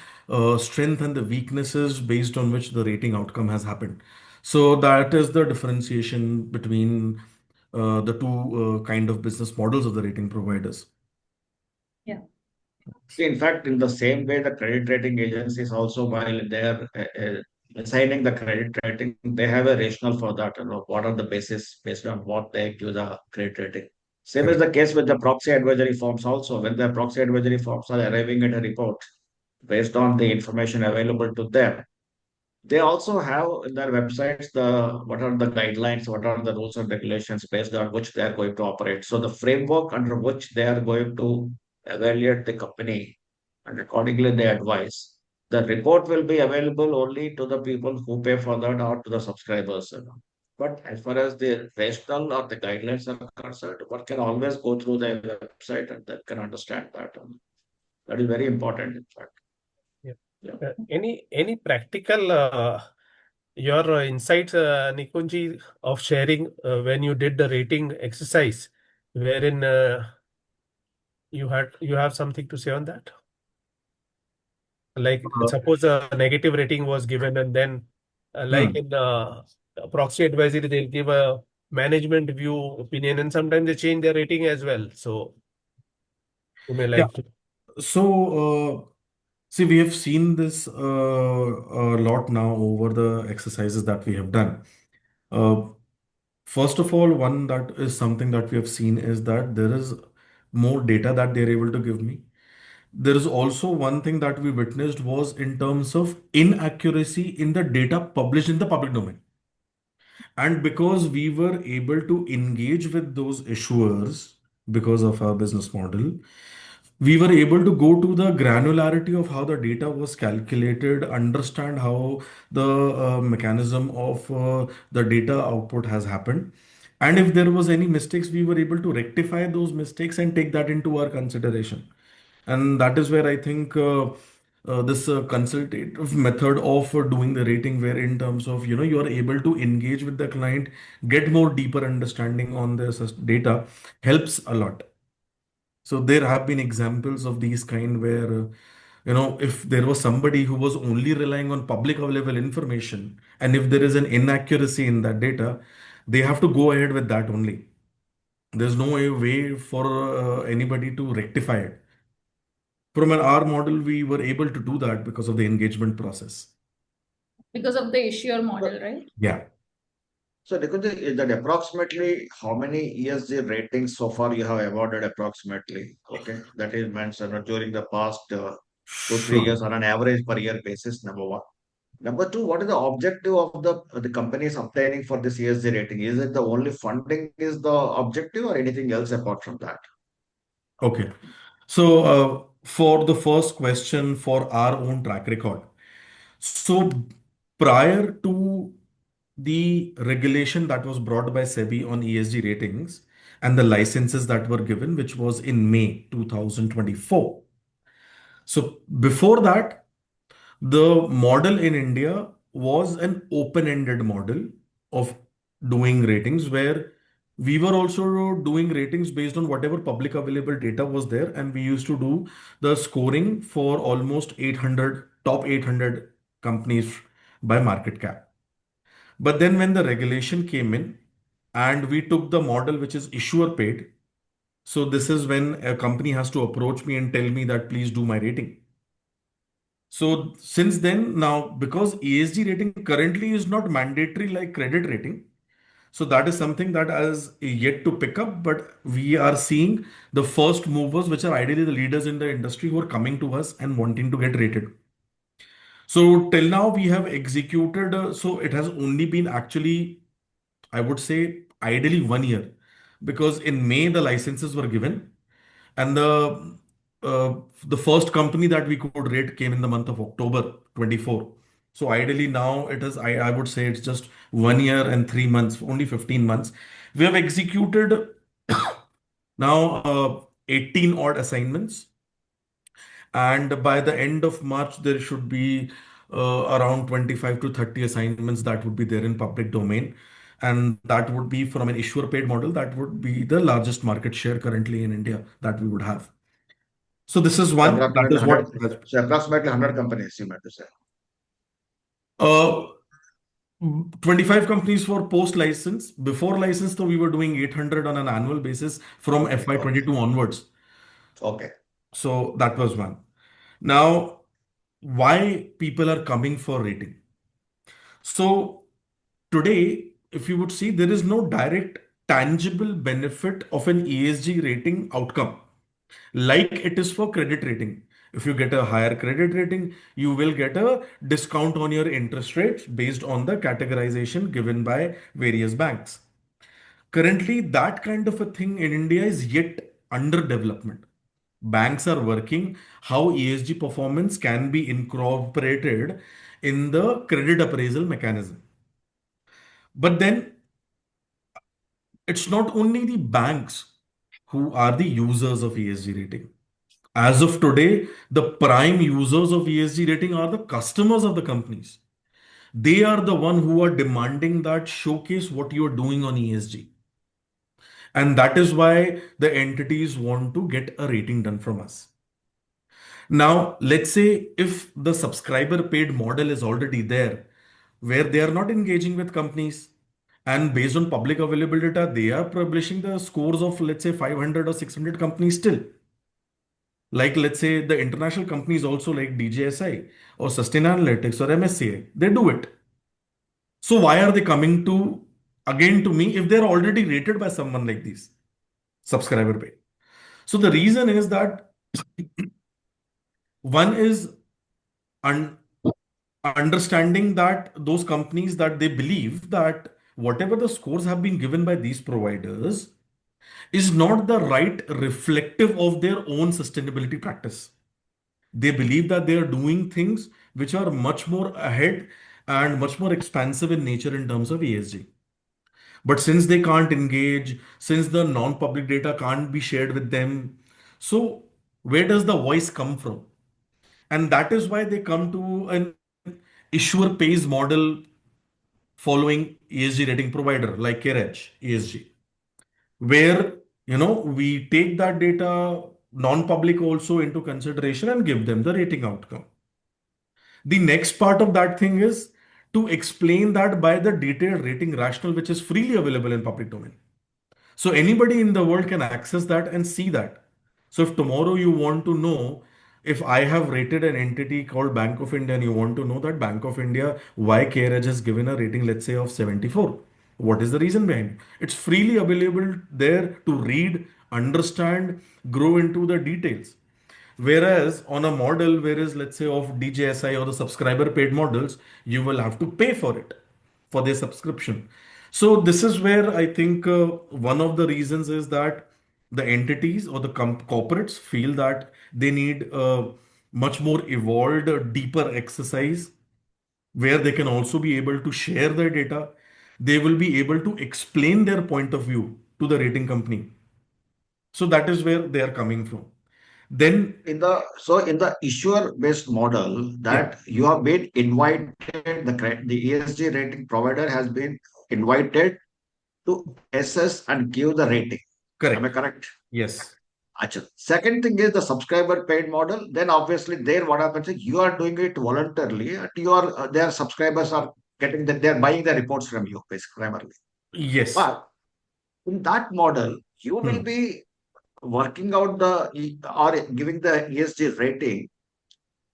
strength and the weaknesses based on which the rating outcome has happened. So that is the differentiation between the two kind of business models of the rating providers. Yeah. See, in fact, in the same way, the credit rating agencies also, while they're assigning the credit rating, they have a rationale for that. What are the basis based on what they give the credit rating. Same is Correct. the case with the proxy advisory firms also. When the proxy advisory firms are arriving at a report based on the information available to them, they also have in their websites the what are the guidelines, what are the rules and regulations based on which they are going to operate. So the framework under which they are going to evaluate the company and accordingly they advise. The report will be available only to the people who pay for that or to the subscribers. But as far as the rational or the guidelines are concerned, one can always go through the website and that can understand that. That is very important, in fact. Yeah. Yeah. Any practical your insights, Nikunji, of sharing when you did the rating exercise, wherein you have something to say on that? Like, Uh, suppose a negative rating was given, and then, like hmm. in proxy advisory, they'll give a management view opinion, and sometimes they change their rating as well. So, you may Yeah. like to. So, see, we have seen this a lot now over the exercises that we have done. Uh, First of all, one that is something that we have seen is that there is more data that they're able to give me. There is also one thing that we witnessed was in terms of inaccuracy in the data published in the public domain. And because we were able to engage with those issuers because of our business model, we were able to go to the granularity of how the data was calculated, understand how the mechanism of the data output has happened. And if there was any mistakes, we were able to rectify those mistakes and take that into our consideration. And that is where I think this consultative method of doing the rating, where in terms of, you are able to engage with the client, get more deeper understanding on this data, helps a lot. So there have been examples of these kind where, if there was somebody who was only relying on public available information, and if there is an inaccuracy in that data, they have to go ahead with that only. There's no way for anybody to rectify it. From an R model, we were able to do that because of the engagement process. Because of the issuer model, So, right? Yeah. so Nikunj, is that approximately how many ESG ratings so far you have awarded approximately? Okay, that is mentioned during the past 2, 3 years Sure. on an average per year basis. Number one. Number two, what is the objective of the companies obtaining for this ESG rating? Is it the only funding is the objective or anything else apart from that? Okay. So, for the first question, for our own track record. So, prior to the regulation that was brought by SEBI on ESG ratings and the licenses that were given, which was in May 2024. So, before that, the model in India was an open-ended model of doing ratings where we were also doing ratings based on whatever public available data was there, and we used to do the scoring for almost 800 top 800 companies by market cap. But then when the regulation came in and we took the model which is issuer paid, so this is when a company has to approach me and tell me that please do my rating. So since then, now because ESG rating currently is not mandatory like credit rating, so that is something that is yet to pick up. But we are seeing the first movers, which are ideally the leaders in the industry, who are coming to us and wanting to get rated. So till now, we have executed. So it has only been actually, I would say, ideally 1 year, because in May the licenses were given, and the first company that we could rate came in the month of October 24. So ideally now it is, I would say it's just 1 year and 3 months, only 15 months. We have executed now 18 odd assignments. And by the end of March, there should be around 25 to 30 assignments that would be there in public domain. And that would be from an issuer paid model. That would be the largest market share currently in India that we would have. So this is So one. That approximately is what 100, so approximately 100 companies, you meant to say. uh, 25 companies for post license. Before license, though, we were doing 800 on an annual basis from Okay, okay, FY22 onwards. okay. So that was one. Now, why people are coming for rating? So today, if you would see, there is no direct tangible benefit of an ESG rating outcome like it is for credit rating. If you get a higher credit rating, you will get a discount on your interest rates based on the categorization given by various banks. Currently, that kind of a thing in India is yet under development. Banks are working how ESG performance can be incorporated in the credit appraisal mechanism. But then it's not only the banks who are the users of ESG rating. As of today, the prime users of ESG rating are the customers of the companies. They are the one who are demanding that showcase what you are doing on ESG. And that is why the entities want to get a rating done from us. Now, let's say if the subscriber paid model is already there, where they are not engaging with companies, and based on public available data, they are publishing the scores of, let's say, 500 or 600 companies still. Like, let's say, the international companies also like DJSI or Sustainalytics or MSCI, they do it. So why are they coming to again to me if they're already rated by someone like these subscriber pay? So the reason is that one is un understanding that those companies that they believe that whatever the scores have been given by these providers is not the right reflective of their own sustainability practice. They believe that they are doing things which are much more ahead and much more expansive in nature in terms of ESG. But since they can't engage, since the non-public data can't be shared with them, so where does the voice come from? And that is why they come to an issuer pays model following ESG rating provider like CareEdge ESG, where we take that data non-public also into consideration and give them the rating outcome. The next part of that thing is to explain that by the detailed rating rationale which is freely available in public domain. So anybody in the world can access that and see that. So if tomorrow you want to know if I have rated an entity called Bank of India and you want to know that Bank of India, why CareEdge has given a rating, let's say, of 74. What is the reason behind it? It's freely available there to read, understand, grow into the details. Whereas on a model, whereas let's say of DJSI or the subscriber paid models, you will have to pay for it for their subscription. So this is where I think one of the reasons is that the entities or the corporates feel that they need a much more evolved, deeper exercise where they can also be able to share their data. They will be able to explain their point of view to the rating company. So that is where they are coming from. Then, In the issuer-based model yeah, that you have been invited, the ESG rating provider has been invited to assess and give the rating. Am I correct. correct? Yes, Acha. Second thing is the subscriber paid model. Then obviously there what happens is you are doing it voluntarily. And their subscribers are they're buying the reports from you, basically primarily. yes. But in that model, you will Hmm. be working out or giving the ESG rating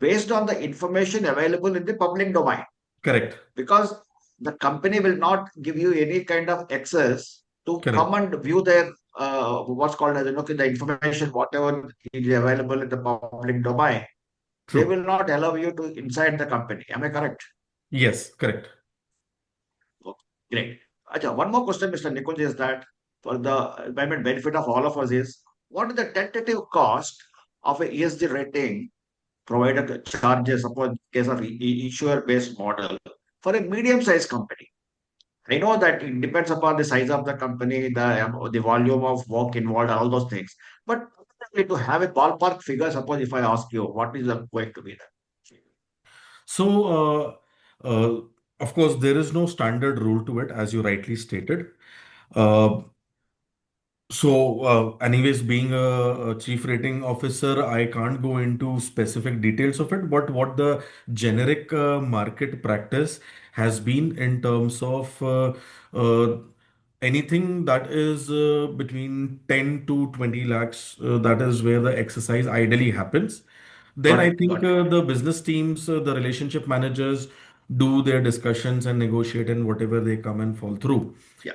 based on the information available in the public domain, Correct, because the company will not give you any kind of access to come correct. and view their what's called as the information whatever is available in the public domain. They will True. not allow you to inside the company. Am I correct? Yes, correct. Okay, great. Acha, one more question, Mr. Nikunj, is that for the benefit of all of us is what is the tentative cost of a ESG rating provider charges, suppose case of issuer-based model for a medium-sized company? I know that it depends upon the size of the company, the volume of work involved, all those things. But to have a ballpark figure, suppose if I ask you, what is going to be that? So, of course, there is no standard rule to it, as you rightly stated. Uh, anyways, being a chief rating officer, I can't go into specific details of it, but what the generic market practice has been in terms of uh, anything that is between 10 to 20 lakhs, that is where the exercise ideally happens. Then Got I it, think got it. the business teams, the relationship managers do their discussions and negotiate and whatever they come and fall through. Yeah.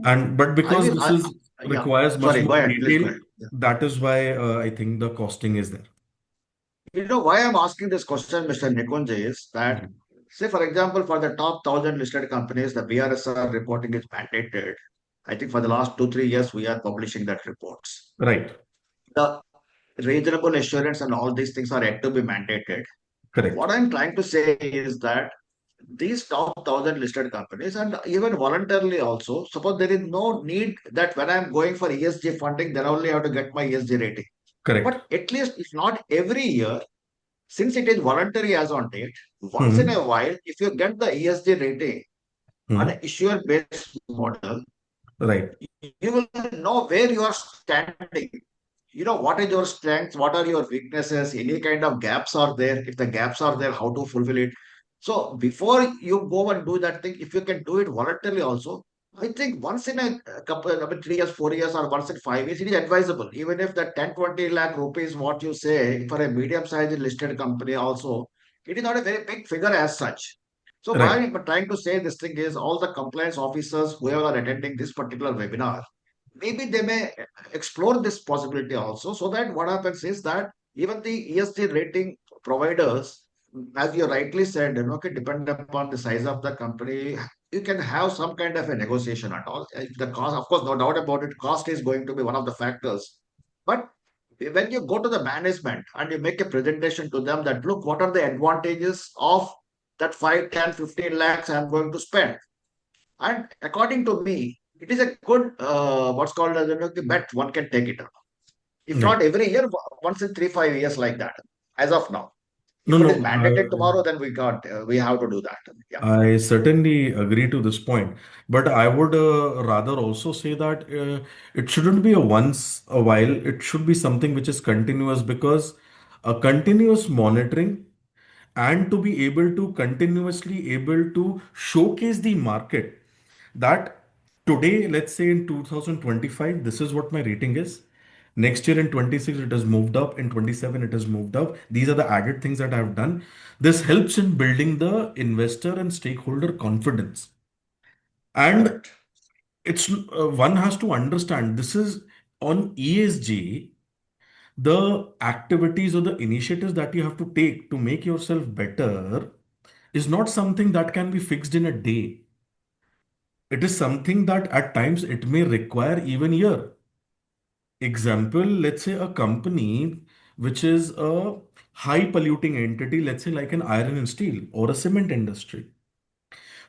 And but I because will, this is yeah. requires much Sorry, go more ahead. Please go detail, ahead. Yeah. that is why I think the costing is there. You know why I'm asking this question, Mr. Nikunj, is that, Mhm. say, for example, for the top 1,000 listed companies, the BRSR reporting is mandated. I think for the last 2, 3 years, we are publishing that reports. Right. The reasonable assurance and all these things are yet to be mandated. Correct. What I'm trying to say is that these top 1,000 listed companies and even voluntarily also, suppose there is no need that when I'm going for ESG funding, then only I have to get my ESG rating. Correct. But at least if not every year, Since it is voluntary as on date, once in a while, if you get the ESG rating on an issuer-based model, Right. you will know where you are standing. What is your strengths, what are your weaknesses, any kind of gaps are there. If the gaps are there, how to fulfill it. So before you go and do that thing, if you can do it voluntarily also, I think once in a couple, I mean, 3 years, 4 years, or once in 5 years, it is advisable. Even if the 10, 20 lakh rupees, what you say, for a medium-sized listed company also, it is not a very big figure as such. So why Right. I'm trying to say this thing is all the compliance officers who are attending this particular webinar, maybe they may explore this possibility also, so that what happens is that even the ESG rating providers, as you rightly said, okay, depend upon the size of the company, you can have some kind of a negotiation at all. The cost, of course, no doubt about it, cost is going to be one of the factors. But when you go to the management and you make a presentation to them that, look, what are the advantages of that 5, 10, 15 lakhs I'm going to spend? And according to me, it is a good, what's called as the bet one can take it. If not Right. every year, once in 3, 5 years like that, as of now. No, If it is no. mandated tomorrow, then we have to do that. Yeah, I certainly agree to this point, but I would rather also say that it shouldn't be a once a while. It should be something which is continuous, because a continuous monitoring and to be able to continuously able to showcase the market that today, let's say in 2025, this is what my rating is. Next year in 26, it has moved up. In 27, it has moved up. These are the added things that I've done. This helps in building the investor and stakeholder confidence. And correct. it's one has to understand this is on ESG, the activities or the initiatives that you have to take to make yourself better is not something that can be fixed in a day. It is something that at times it may require even year. Example, let's say a company which is a high polluting entity, let's say like an iron and steel or a cement industry.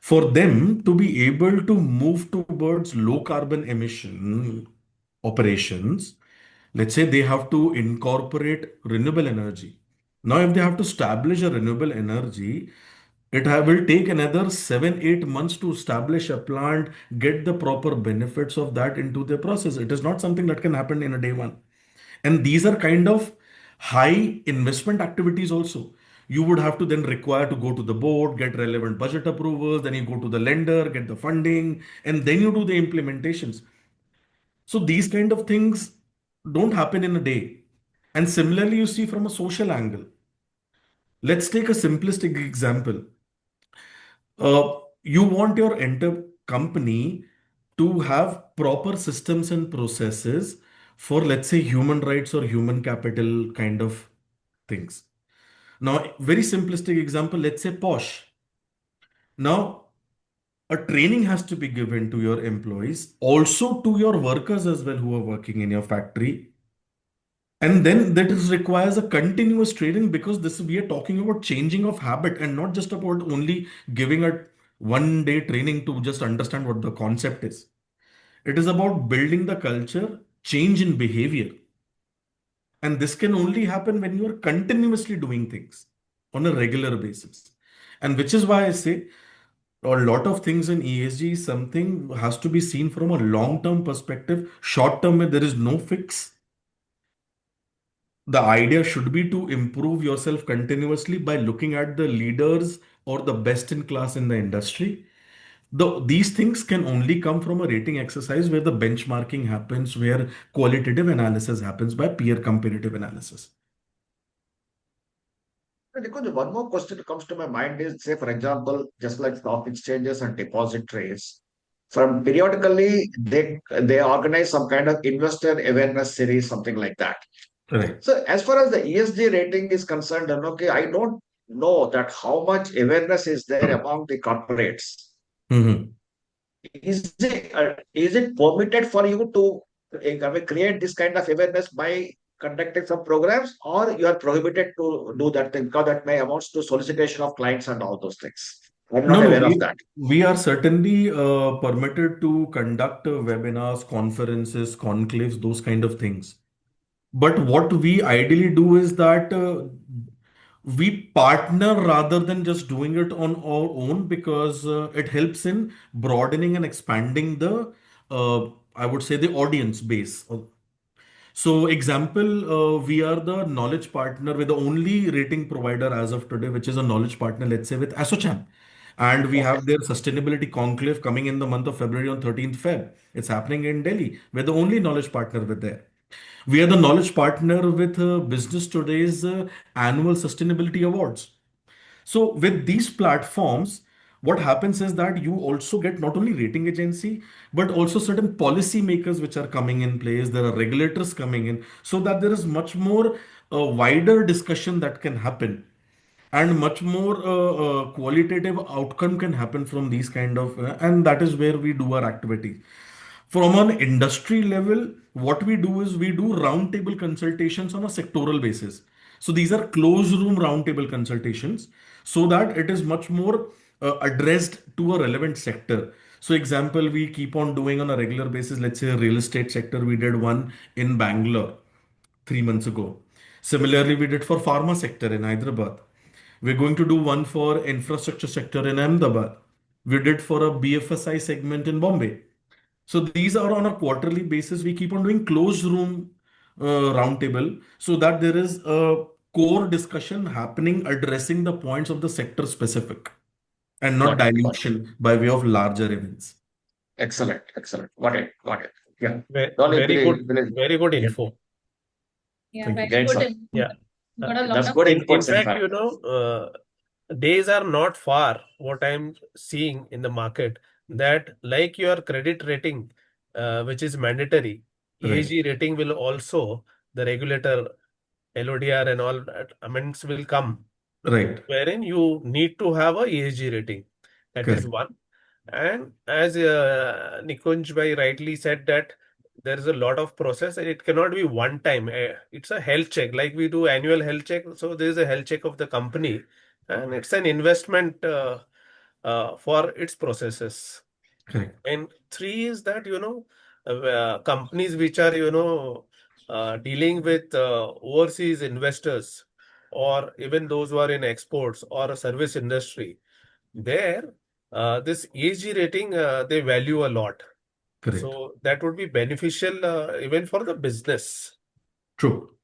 For them to be able to move towards low carbon emission operations, let's say they have to incorporate renewable energy. Now, if they have to establish a renewable energy, will take another 7, 8 months to establish a plant, get the proper benefits of that into the process. It is not something that can happen in a day one. And these are kind of high investment activities also. You would have to then require to go to the board, get relevant budget approvals, then you go to the lender, get the funding, and then you do the implementations. So these kind of things don't happen in a day. And similarly, you see from a social angle. Let's take a simplistic example. You want your enter company to have proper systems and processes for, let's say, human rights or human capital kind of things. Now, very simplistic example, let's say Posh. Now, a training has to be given to your employees, also to your workers as well who are working in your factory. And then that is requires a continuous training, because this we are talking about changing of habit and not just about only giving a 1 day training to just understand what the concept is. It is about building the culture, change in behavior. And this can only happen when you are continuously doing things on a regular basis. And which is why I say a lot of things in ESG is something has to be seen from a long-term perspective. Short-term, there is no fix. The idea should be to improve yourself continuously by looking at the leaders or the best in class in the industry. These things can only come from a rating exercise where the benchmarking happens, where qualitative analysis happens by peer comparative analysis. Because one more question that comes to my mind is, say, for example, just like stock exchanges and depositories, from periodically they organize some kind of investor awareness series, something like that. Right. So as far as the ESG rating is concerned, and okay, I don't know that how much awareness is there among the corporates. Mhm. Is it permitted for you to create this kind of awareness by conducting some programs, or you are prohibited to do that thing because that may amounts to solicitation of clients and all those things? I'm No, not no, aware of that. we are certainly permitted to conduct webinars, conferences, conclaves, those kind of things. But what we ideally do is that we partner rather than just doing it on our own, because it helps in broadening and expanding the, I would say, the audience base. So, example, we are the knowledge partner with the only rating provider as of today, which is a knowledge partner, let's say, with ASSOCHAM. And we Okay. have their sustainability conclave coming in the month of February on 13th Feb. It's happening in Delhi. We're the only knowledge partner with there. We are the knowledge partner with Business Today's annual sustainability awards. So with these platforms, what happens is that you also get not only rating agency, but also certain policy makers which are coming in place. There are regulators coming in, so that there is much more wider discussion that can happen, and much more qualitative outcome can happen from these kind of, and that is where we do our activity. From an industry level, what we do is we do roundtable consultations on a sectoral basis. So these are closed room roundtable consultations, so that it is much more addressed to a relevant sector. So example, we keep on doing on a regular basis, let's say real estate sector, we did one in Bangalore 3 months ago. Similarly, we did for pharma sector in Hyderabad. We're going to do one for infrastructure sector in Ahmedabad. We did for a BFSI segment in Bombay. So these are on a quarterly basis. We keep on doing closed room roundtable, so that there is a core discussion happening addressing the points of the sector specific, and not Got it. Got it. dilution by way of larger events. Excellent. Excellent. Got it. Got it. Yeah. Ve- Dolly, Very good, very good yeah, info. Yeah, Thank you. very great, good sir. input. Yeah. Got a lot That's of good In inputs, in fact, fact. days are not far what I'm seeing in the market, that like your credit rating, which is mandatory, Right, ESG rating will also, the regulator, LODR and all that amendments will come, right, wherein you need to have a ESG rating. That is correct, one. And as Nikunj bhai rightly said, that there is a lot of process and it cannot be one time. It's a health check, like we do annual health check. So there is a health check of the company, and it's an investment for its processes. correct, And three is that, companies which are, dealing with overseas investors, or even those who are in exports or a service industry, there, this ESG rating, they value a lot. correct. So that would be beneficial even for the business. True. I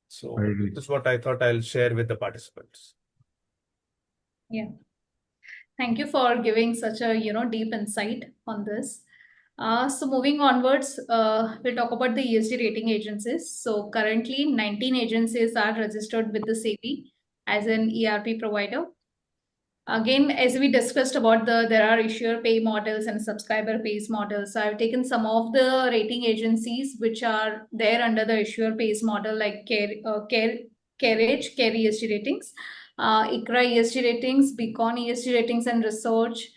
So agree. this is what I thought I'll share with the participants. Yeah. Thank you for giving such a deep insight on this. So moving onwards, we'll talk about the ESG rating agencies. So currently, 19 agencies are registered with the SEBI as an ERP provider. Again, as we discussed about there are issuer pay models and subscriber pays models. So I've taken some of the rating agencies which are there under the issuer pays model, like CareEdge, Care ESG Ratings, ICRA ESG Ratings, Beacon ESG Ratings and Research,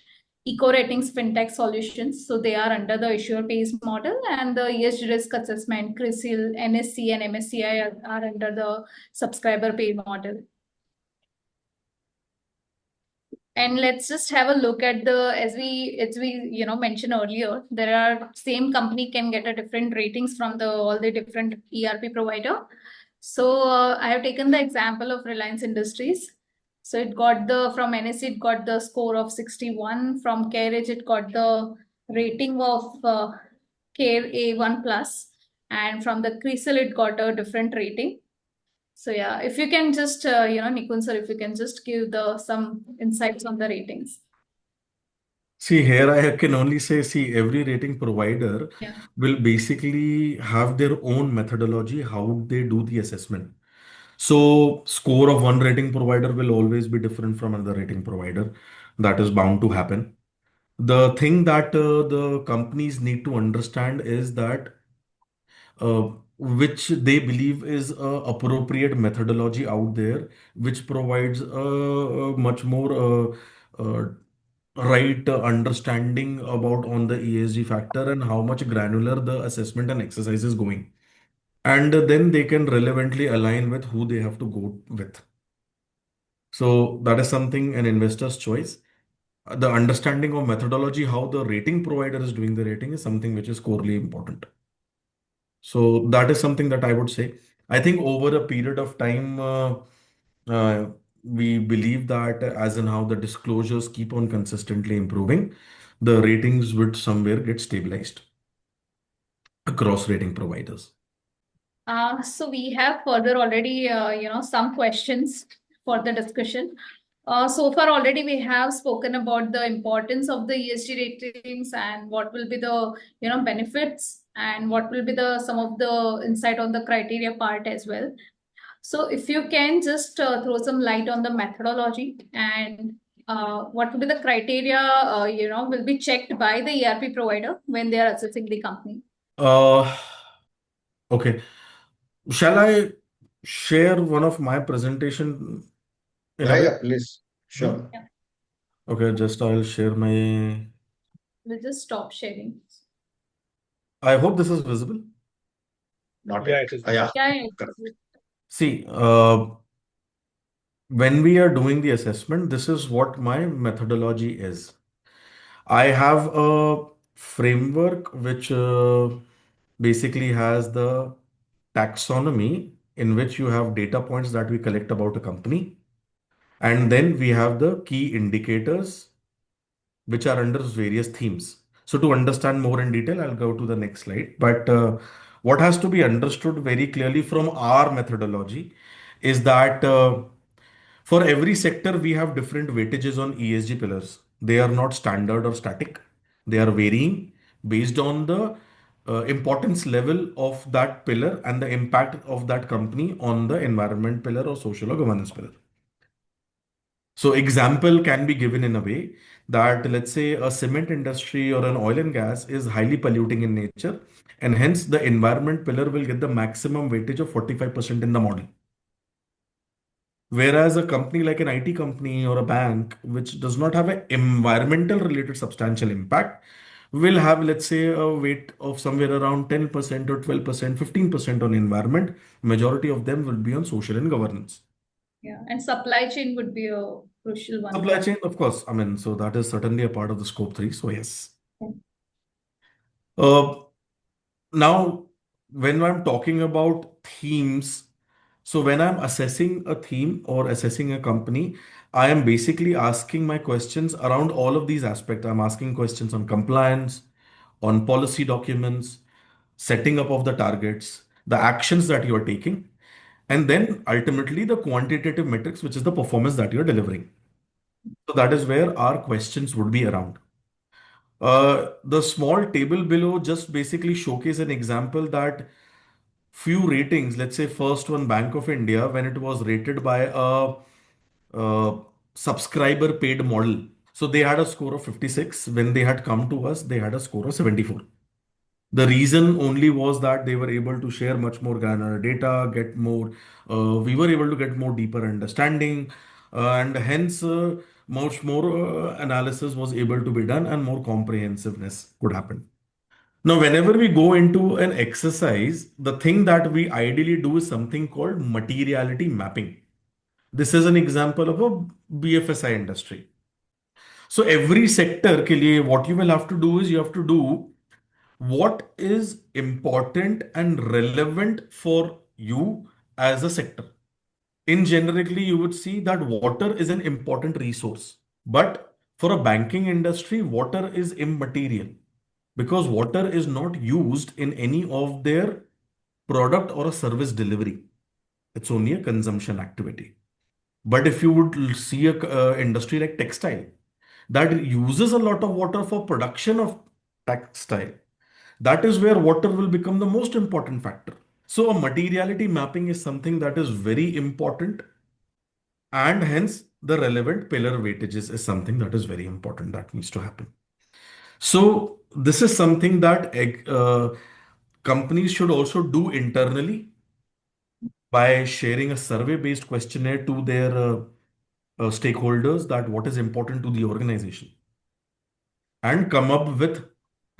Eco Ratings, FinTech Solutions. So they are under the issuer pays model, and the ESG Risk Assessment, CRISIL, NSC, and MSCI are under the subscriber pay model. And let's just have a look at as we mentioned earlier, there are same company can get a different ratings from all the different ERP provider. So I have taken the example of Reliance Industries. So it got from NSC, it got the score of 61. From CareEdge, it got the rating of Care A1 plus, and from the CRISIL, it got a different rating. So yeah, if you can just, Nikunj sir, if you can just give some insights on the ratings. See, here I can only say, see, every rating provider Yeah. will basically have their own methodology, how they do the assessment. So, score of one rating provider will always be different from another rating provider. That is bound to happen. The thing that the companies need to understand is that which they believe is a appropriate methodology out there, which provides a much more right understanding about on the ESG factor and how much granular the assessment and exercise is going. And then they can relevantly align with who they have to go with. So that is something an investor's choice. The understanding of methodology, how the rating provider is doing the rating, is something which is corely important. So that is something that I would say. I think over a period of time, Uh, we believe that as in how the disclosures keep on consistently improving, the ratings would somewhere get stabilized across rating providers. So we have further already, some questions for the discussion. So far already we have spoken about the importance of the ESG ratings and what will be the, benefits and what will be the some of the insight on the criteria part as well. So if you can just throw some light on the methodology and what will be the criteria, will be checked by the ERP provider when they are assessing the company. Uh, okay. Shall I share one of my presentation in a way? Yeah, please. Sure. Yeah. Okay, just I'll share my. We'll just stop sharing. I hope this is visible. Not Yeah, yet. it is. Yeah. Yeah. Correct. See, when we are doing the assessment, this is what my methodology is. I have a framework which basically has the taxonomy in which you have data points that we collect about a company. And then we have the key indicators which are under various themes. So to understand more in detail, I'll go to the next slide. But what has to be understood very clearly from our methodology is that for every sector, we have different weightages on ESG pillars. They are not standard or static. They are varying based on the importance level of that pillar and the impact of that company on the environment pillar or social or governance pillar. So example can be given in a way that let's say a cement industry or an oil and gas is highly polluting in nature, and hence the environment pillar will get the maximum weightage of 45% in the model. Whereas a company like an IT company or a bank, which does not have an environmental related substantial impact, will have, let's say, a weight of somewhere around 10% or 12%, 15% on environment. Majority of them will be on social and governance. Yeah, and supply chain would be a crucial one. Supply chain, of course. I mean, so that is certainly a part of the scope three. So yes. Uh, Now, when I'm talking about themes, so when I'm assessing a theme or assessing a company, I am basically asking my questions around all of these aspects. I'm asking questions on compliance, on policy documents, setting up of the targets, the actions that you are taking, and then ultimately the quantitative metrics, which is the performance that you're delivering. So that is where our questions would be around. The small table below just basically showcase an example that few ratings, let's say first one, Bank of India, when it was rated by a subscriber paid model. So they had a score of 56. When they had come to us, they had a score of 74. The reason only was that they were able to share much more granular data, get more, we were able to get more deeper understanding, and hence much more analysis was able to be done and more comprehensiveness could happen. Now, whenever we go into an exercise, the thing that we ideally do is something called materiality mapping. This is an example of a BFSI industry. So every sector के लिए what you will have to do is you have to do what is important and relevant for you as a sector. In generically, you would see that water is an important resource. But for a banking industry, water is immaterial because water is not used in any of their product or a service delivery. It's only a consumption activity. But if you would see a industry like textile that uses a lot of water for production of textile, that is where water will become the most important factor. So a materiality mapping is something that is very important, and hence the relevant pillar weightages is something that is very important that needs to happen. So this is something that companies should also do internally by sharing a survey-based questionnaire to their stakeholders that what is important to the organization and come up with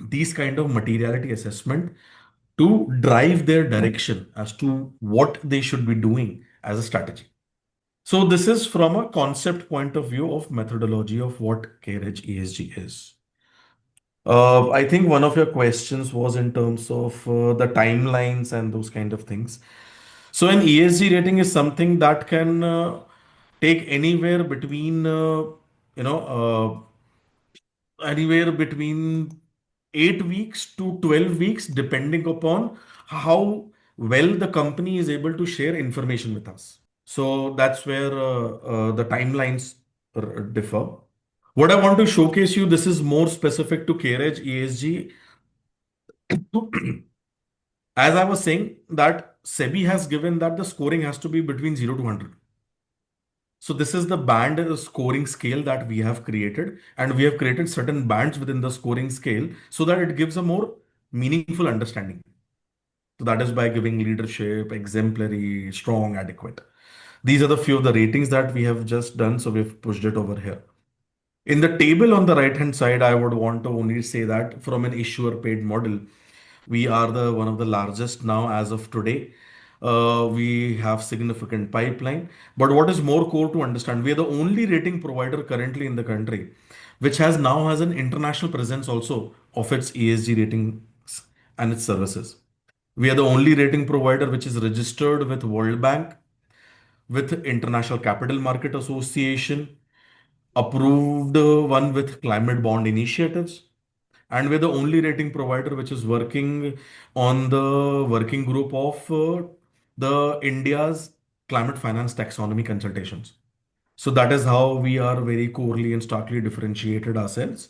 these kind of materiality assessment to drive their direction as to what they should be doing as a strategy. So this is from a concept point of view of methodology of what CareEdge ESG is. I think one of your questions was in terms of the timelines and those kind of things. So an ESG rating is something that can take anywhere between anywhere between 8 weeks to 12 weeks, depending upon how well the company is able to share information with us. So that's where the timelines differ. What I want to showcase you, this is more specific to CareEdge ESG. As I was saying, that SEBI has given that the scoring has to be between 0 to 100. So this is the band scoring scale that we have created, and we have created certain bands within the scoring scale so that it gives a more meaningful understanding. So that is by giving leadership, exemplary, strong, adequate. These are the few of the ratings that we have just done. So we've pushed it over here. In the table on the right hand side, I would want to only say that from an issuer paid model, we are the one of the largest now as of today. We have significant pipeline. But what is more core to understand, we are the only rating provider currently in the country, which has an international presence also of its ESG ratings and its services. We are the only rating provider which is registered with World Bank, with International Capital Market Association, approved one with climate bond initiatives, and we're the only rating provider which is working on the working group of the India's climate finance taxonomy consultations. So that is how we are very corely and starkly differentiated ourselves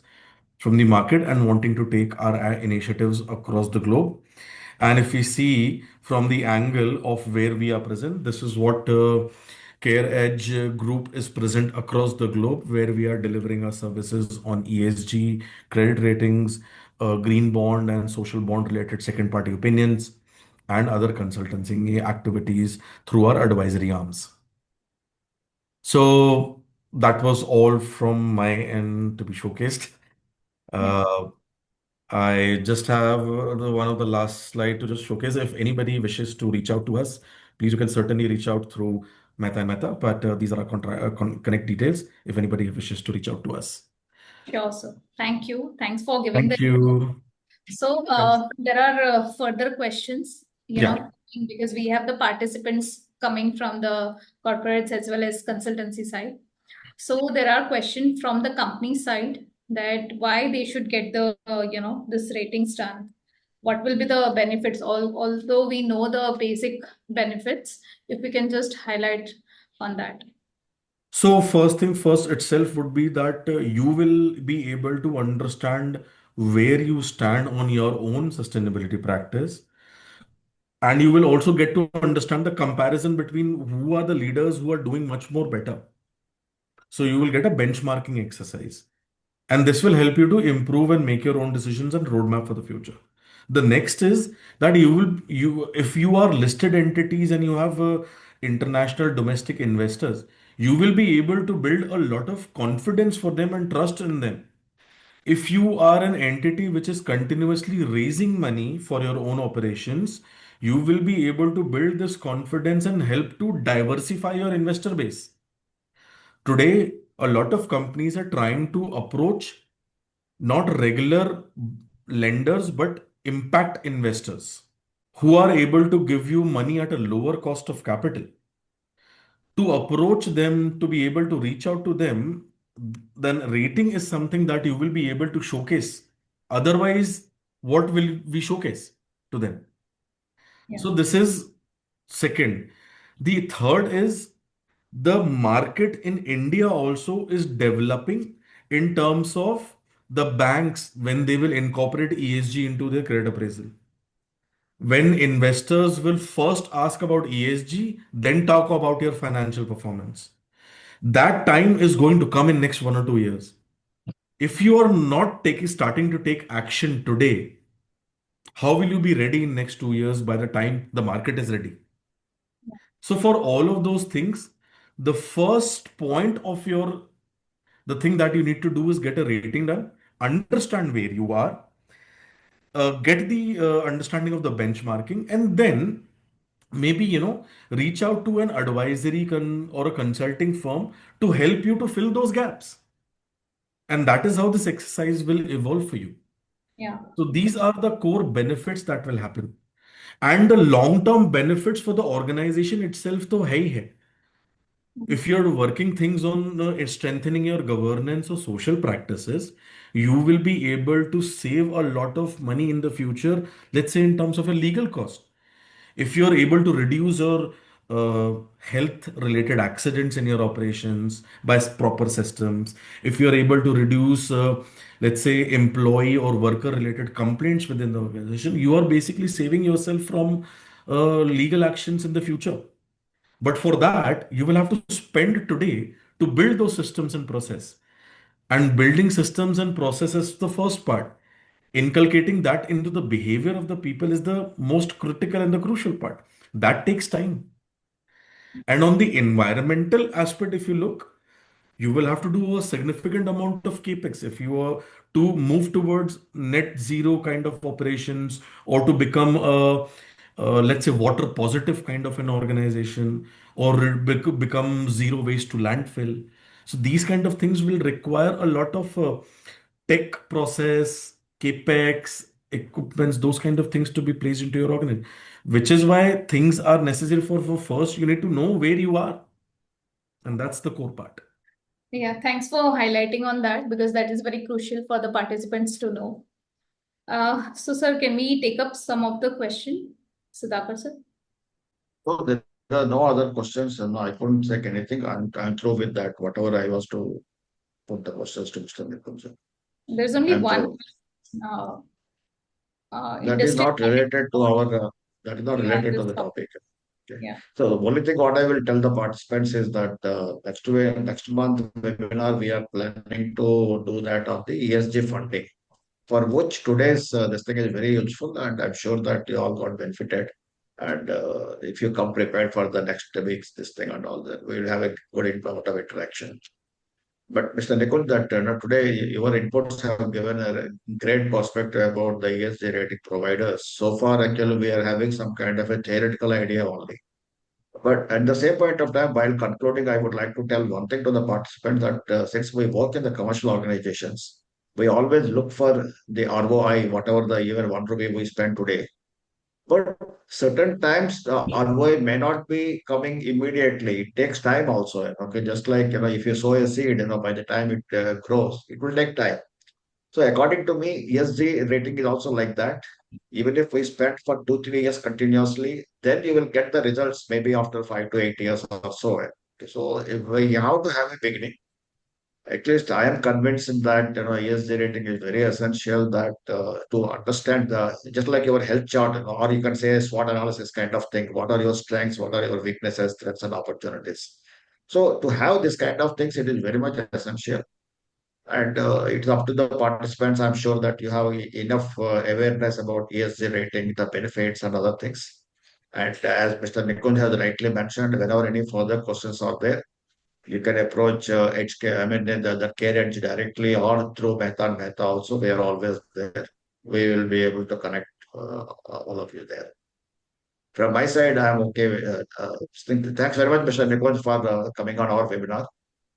from the market and wanting to take our initiatives across the globe. And if we see from the angle of where we are present, this is what CareEdge group is present across the globe, where we are delivering our services on ESG, credit ratings, green bond and social bond related second party opinions, and other consultancy activities through our advisory arms. So that was all from my end to be showcased. I just have one of the last slide to just showcase. If anybody wishes to reach out to us, please you can certainly reach out through Mehta and Mehta. But these are our connect details if anybody wishes to reach out to us. Sure, sir. Thank you. Thanks for giving Thank you. So there are further questions, Yeah. because we have the participants coming from the corporates as well as consultancy side. So there are questions from the company side that why they should get the this ratings done. What will be the benefits? Although we know the basic benefits, if we can just highlight on that. So first thing first itself would be that you will be able to understand where you stand on your own sustainability practice. And you will also get to understand the comparison between who are the leaders who are doing much more better. So you will get a benchmarking exercise. And this will help you to improve and make your own decisions and roadmap for the future. The next is that if you are listed entities and you have international domestic investors, you will be able to build a lot of confidence for them and trust in them. If you are an entity which is continuously raising money for your own operations, you will be able to build this confidence and help to diversify your investor base. Today, a lot of companies are trying to approach not regular lenders, but impact investors who are able to give you money at a lower cost of capital. To approach them, to be able to reach out to them, then rating is something that you will be able to showcase. Otherwise, what will we showcase to them? Yeah. So this is second. The third is the market in India also is developing in terms of the banks when they will incorporate ESG into their credit appraisal. When investors will first ask about ESG, then talk about your financial performance. That time is going to come in next 1 or 2 years. If you are not starting to take action today, how will you be ready in next 2 years by the time the market is ready? So for all of those things, the first point of the thing that you need to do is get a rating done, understand where you are, get the understanding of the benchmarking, and then maybe reach out to an advisory or a consulting firm to help you to fill those gaps. And that is how this exercise will evolve for you. Yeah. So these are the core benefits that will happen. And the long-term benefits for the organization itself, to hai hai. If you're working things on strengthening your governance or social practices, you will be able to save a lot of money in the future, let's say in terms of a legal cost. If you're able to reduce your health related accidents in your operations by proper systems, if you're able to reduce, let's say, employee or worker related complaints within the organization, you are basically saving yourself from legal actions in the future. But for that, you will have to spend today to build those systems and process. And building systems and processes is the first part. Inculcating that into the behavior of the people is the most critical and the crucial part. That takes time. And on the environmental aspect, if you look, you will have to do a significant amount of capex if you are to move towards net zero kind of operations or to become let's say water positive kind of an organization or become zero waste to landfill. So these kind of things will require a lot of tech process, capex, equipments, those kind of things to be placed into your organization, which is why things are necessary for first you need to know where you are, and that's the core part. Yeah, thanks for highlighting on that because that is very crucial for the participants to know. So, sir, can we take up some of the question? Sudhakar, sir? So there are no other questions, and I couldn't say anything. I'm through with that. Whatever I was to put the questions to Mr. Nikunj. There's only I'm one. through. That is Industry. not related to our. That is not Yeah, related to this the topic. topic. Okay. Yeah. So the only thing what I will tell the participants is that next month webinar we are planning to do that of the ESG funding, for which today's this thing is very useful, and I'm sure that you all got benefited. And if you come prepared for the next week's this thing and all that, we'll have a good amount of interaction. But Mr. Nikunj, that today your inputs have given a great perspective about the ESG rating providers. So far, actually, we are having some kind of a theoretical idea only. But at the same point of time, while concluding, I would like to tell one thing to the participants that since we work in the commercial organizations, we always look for the ROI, whatever the even 1 rupee we spend today. But certain times the ROI may not be coming immediately. It takes time also. Okay, just like if you sow a seed, by the time it grows, it will take time. So according to me, ESG rating is also like that. Even if we spend for 2, 3 years continuously, then you will get the results maybe after 5 to 8 years or so. So if we have to have a beginning. At least I am convinced that ESG rating is very essential that to understand the just like your health chart, or you can say SWOT analysis kind of thing. What are your strengths? What are your weaknesses, threats, and opportunities? So to have this kind of things, it is very much essential. And it's up to the participants. I'm sure that you have enough awareness about ESG rating, the benefits, and other things. And as Mr. Nikunj has rightly mentioned, whenever any further questions are there, you can approach HK, I mean, the CareEdge directly or through Mehta&Mehta also. We are always there. We will be able to connect all of you there. From my side, I'm okay. Thanks very much, Mr. Nikunj, for coming on our webinar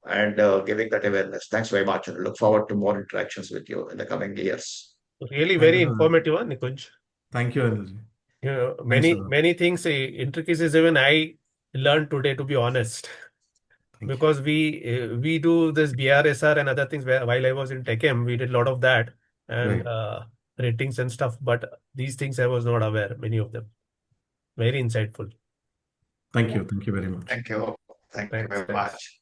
and giving that awareness. Thanks very much. And look forward to more interactions with you in the coming years. Really Thank very you, Sudhakar. informative, Nikunj. Thank you, Anil. Thanks, Many Sudhakar. things, intricacies even I learned today, to be honest, Thank you. because we do this BRSR and other things while I was in TechM, we did a lot of that and Right. ratings and stuff. But these things I was not aware, many of them. Very insightful. Thank Yeah. you. Thank you very much. Thank you. Thank you Thanks. very much.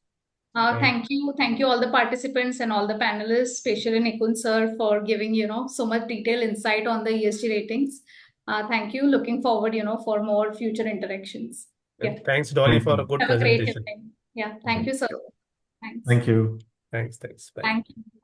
Thank you all the participants and all the panelists, especially Nikunj sir, for giving so much detailed insight on the ESG ratings. Thank you. Looking forward for more future interactions. And Yeah. thanks, Dolly, Thank for a you. good Have a great presentation. evening. Yeah. Thank you, sir. Thanks. Thank you. Thanks. Bye. Thank you.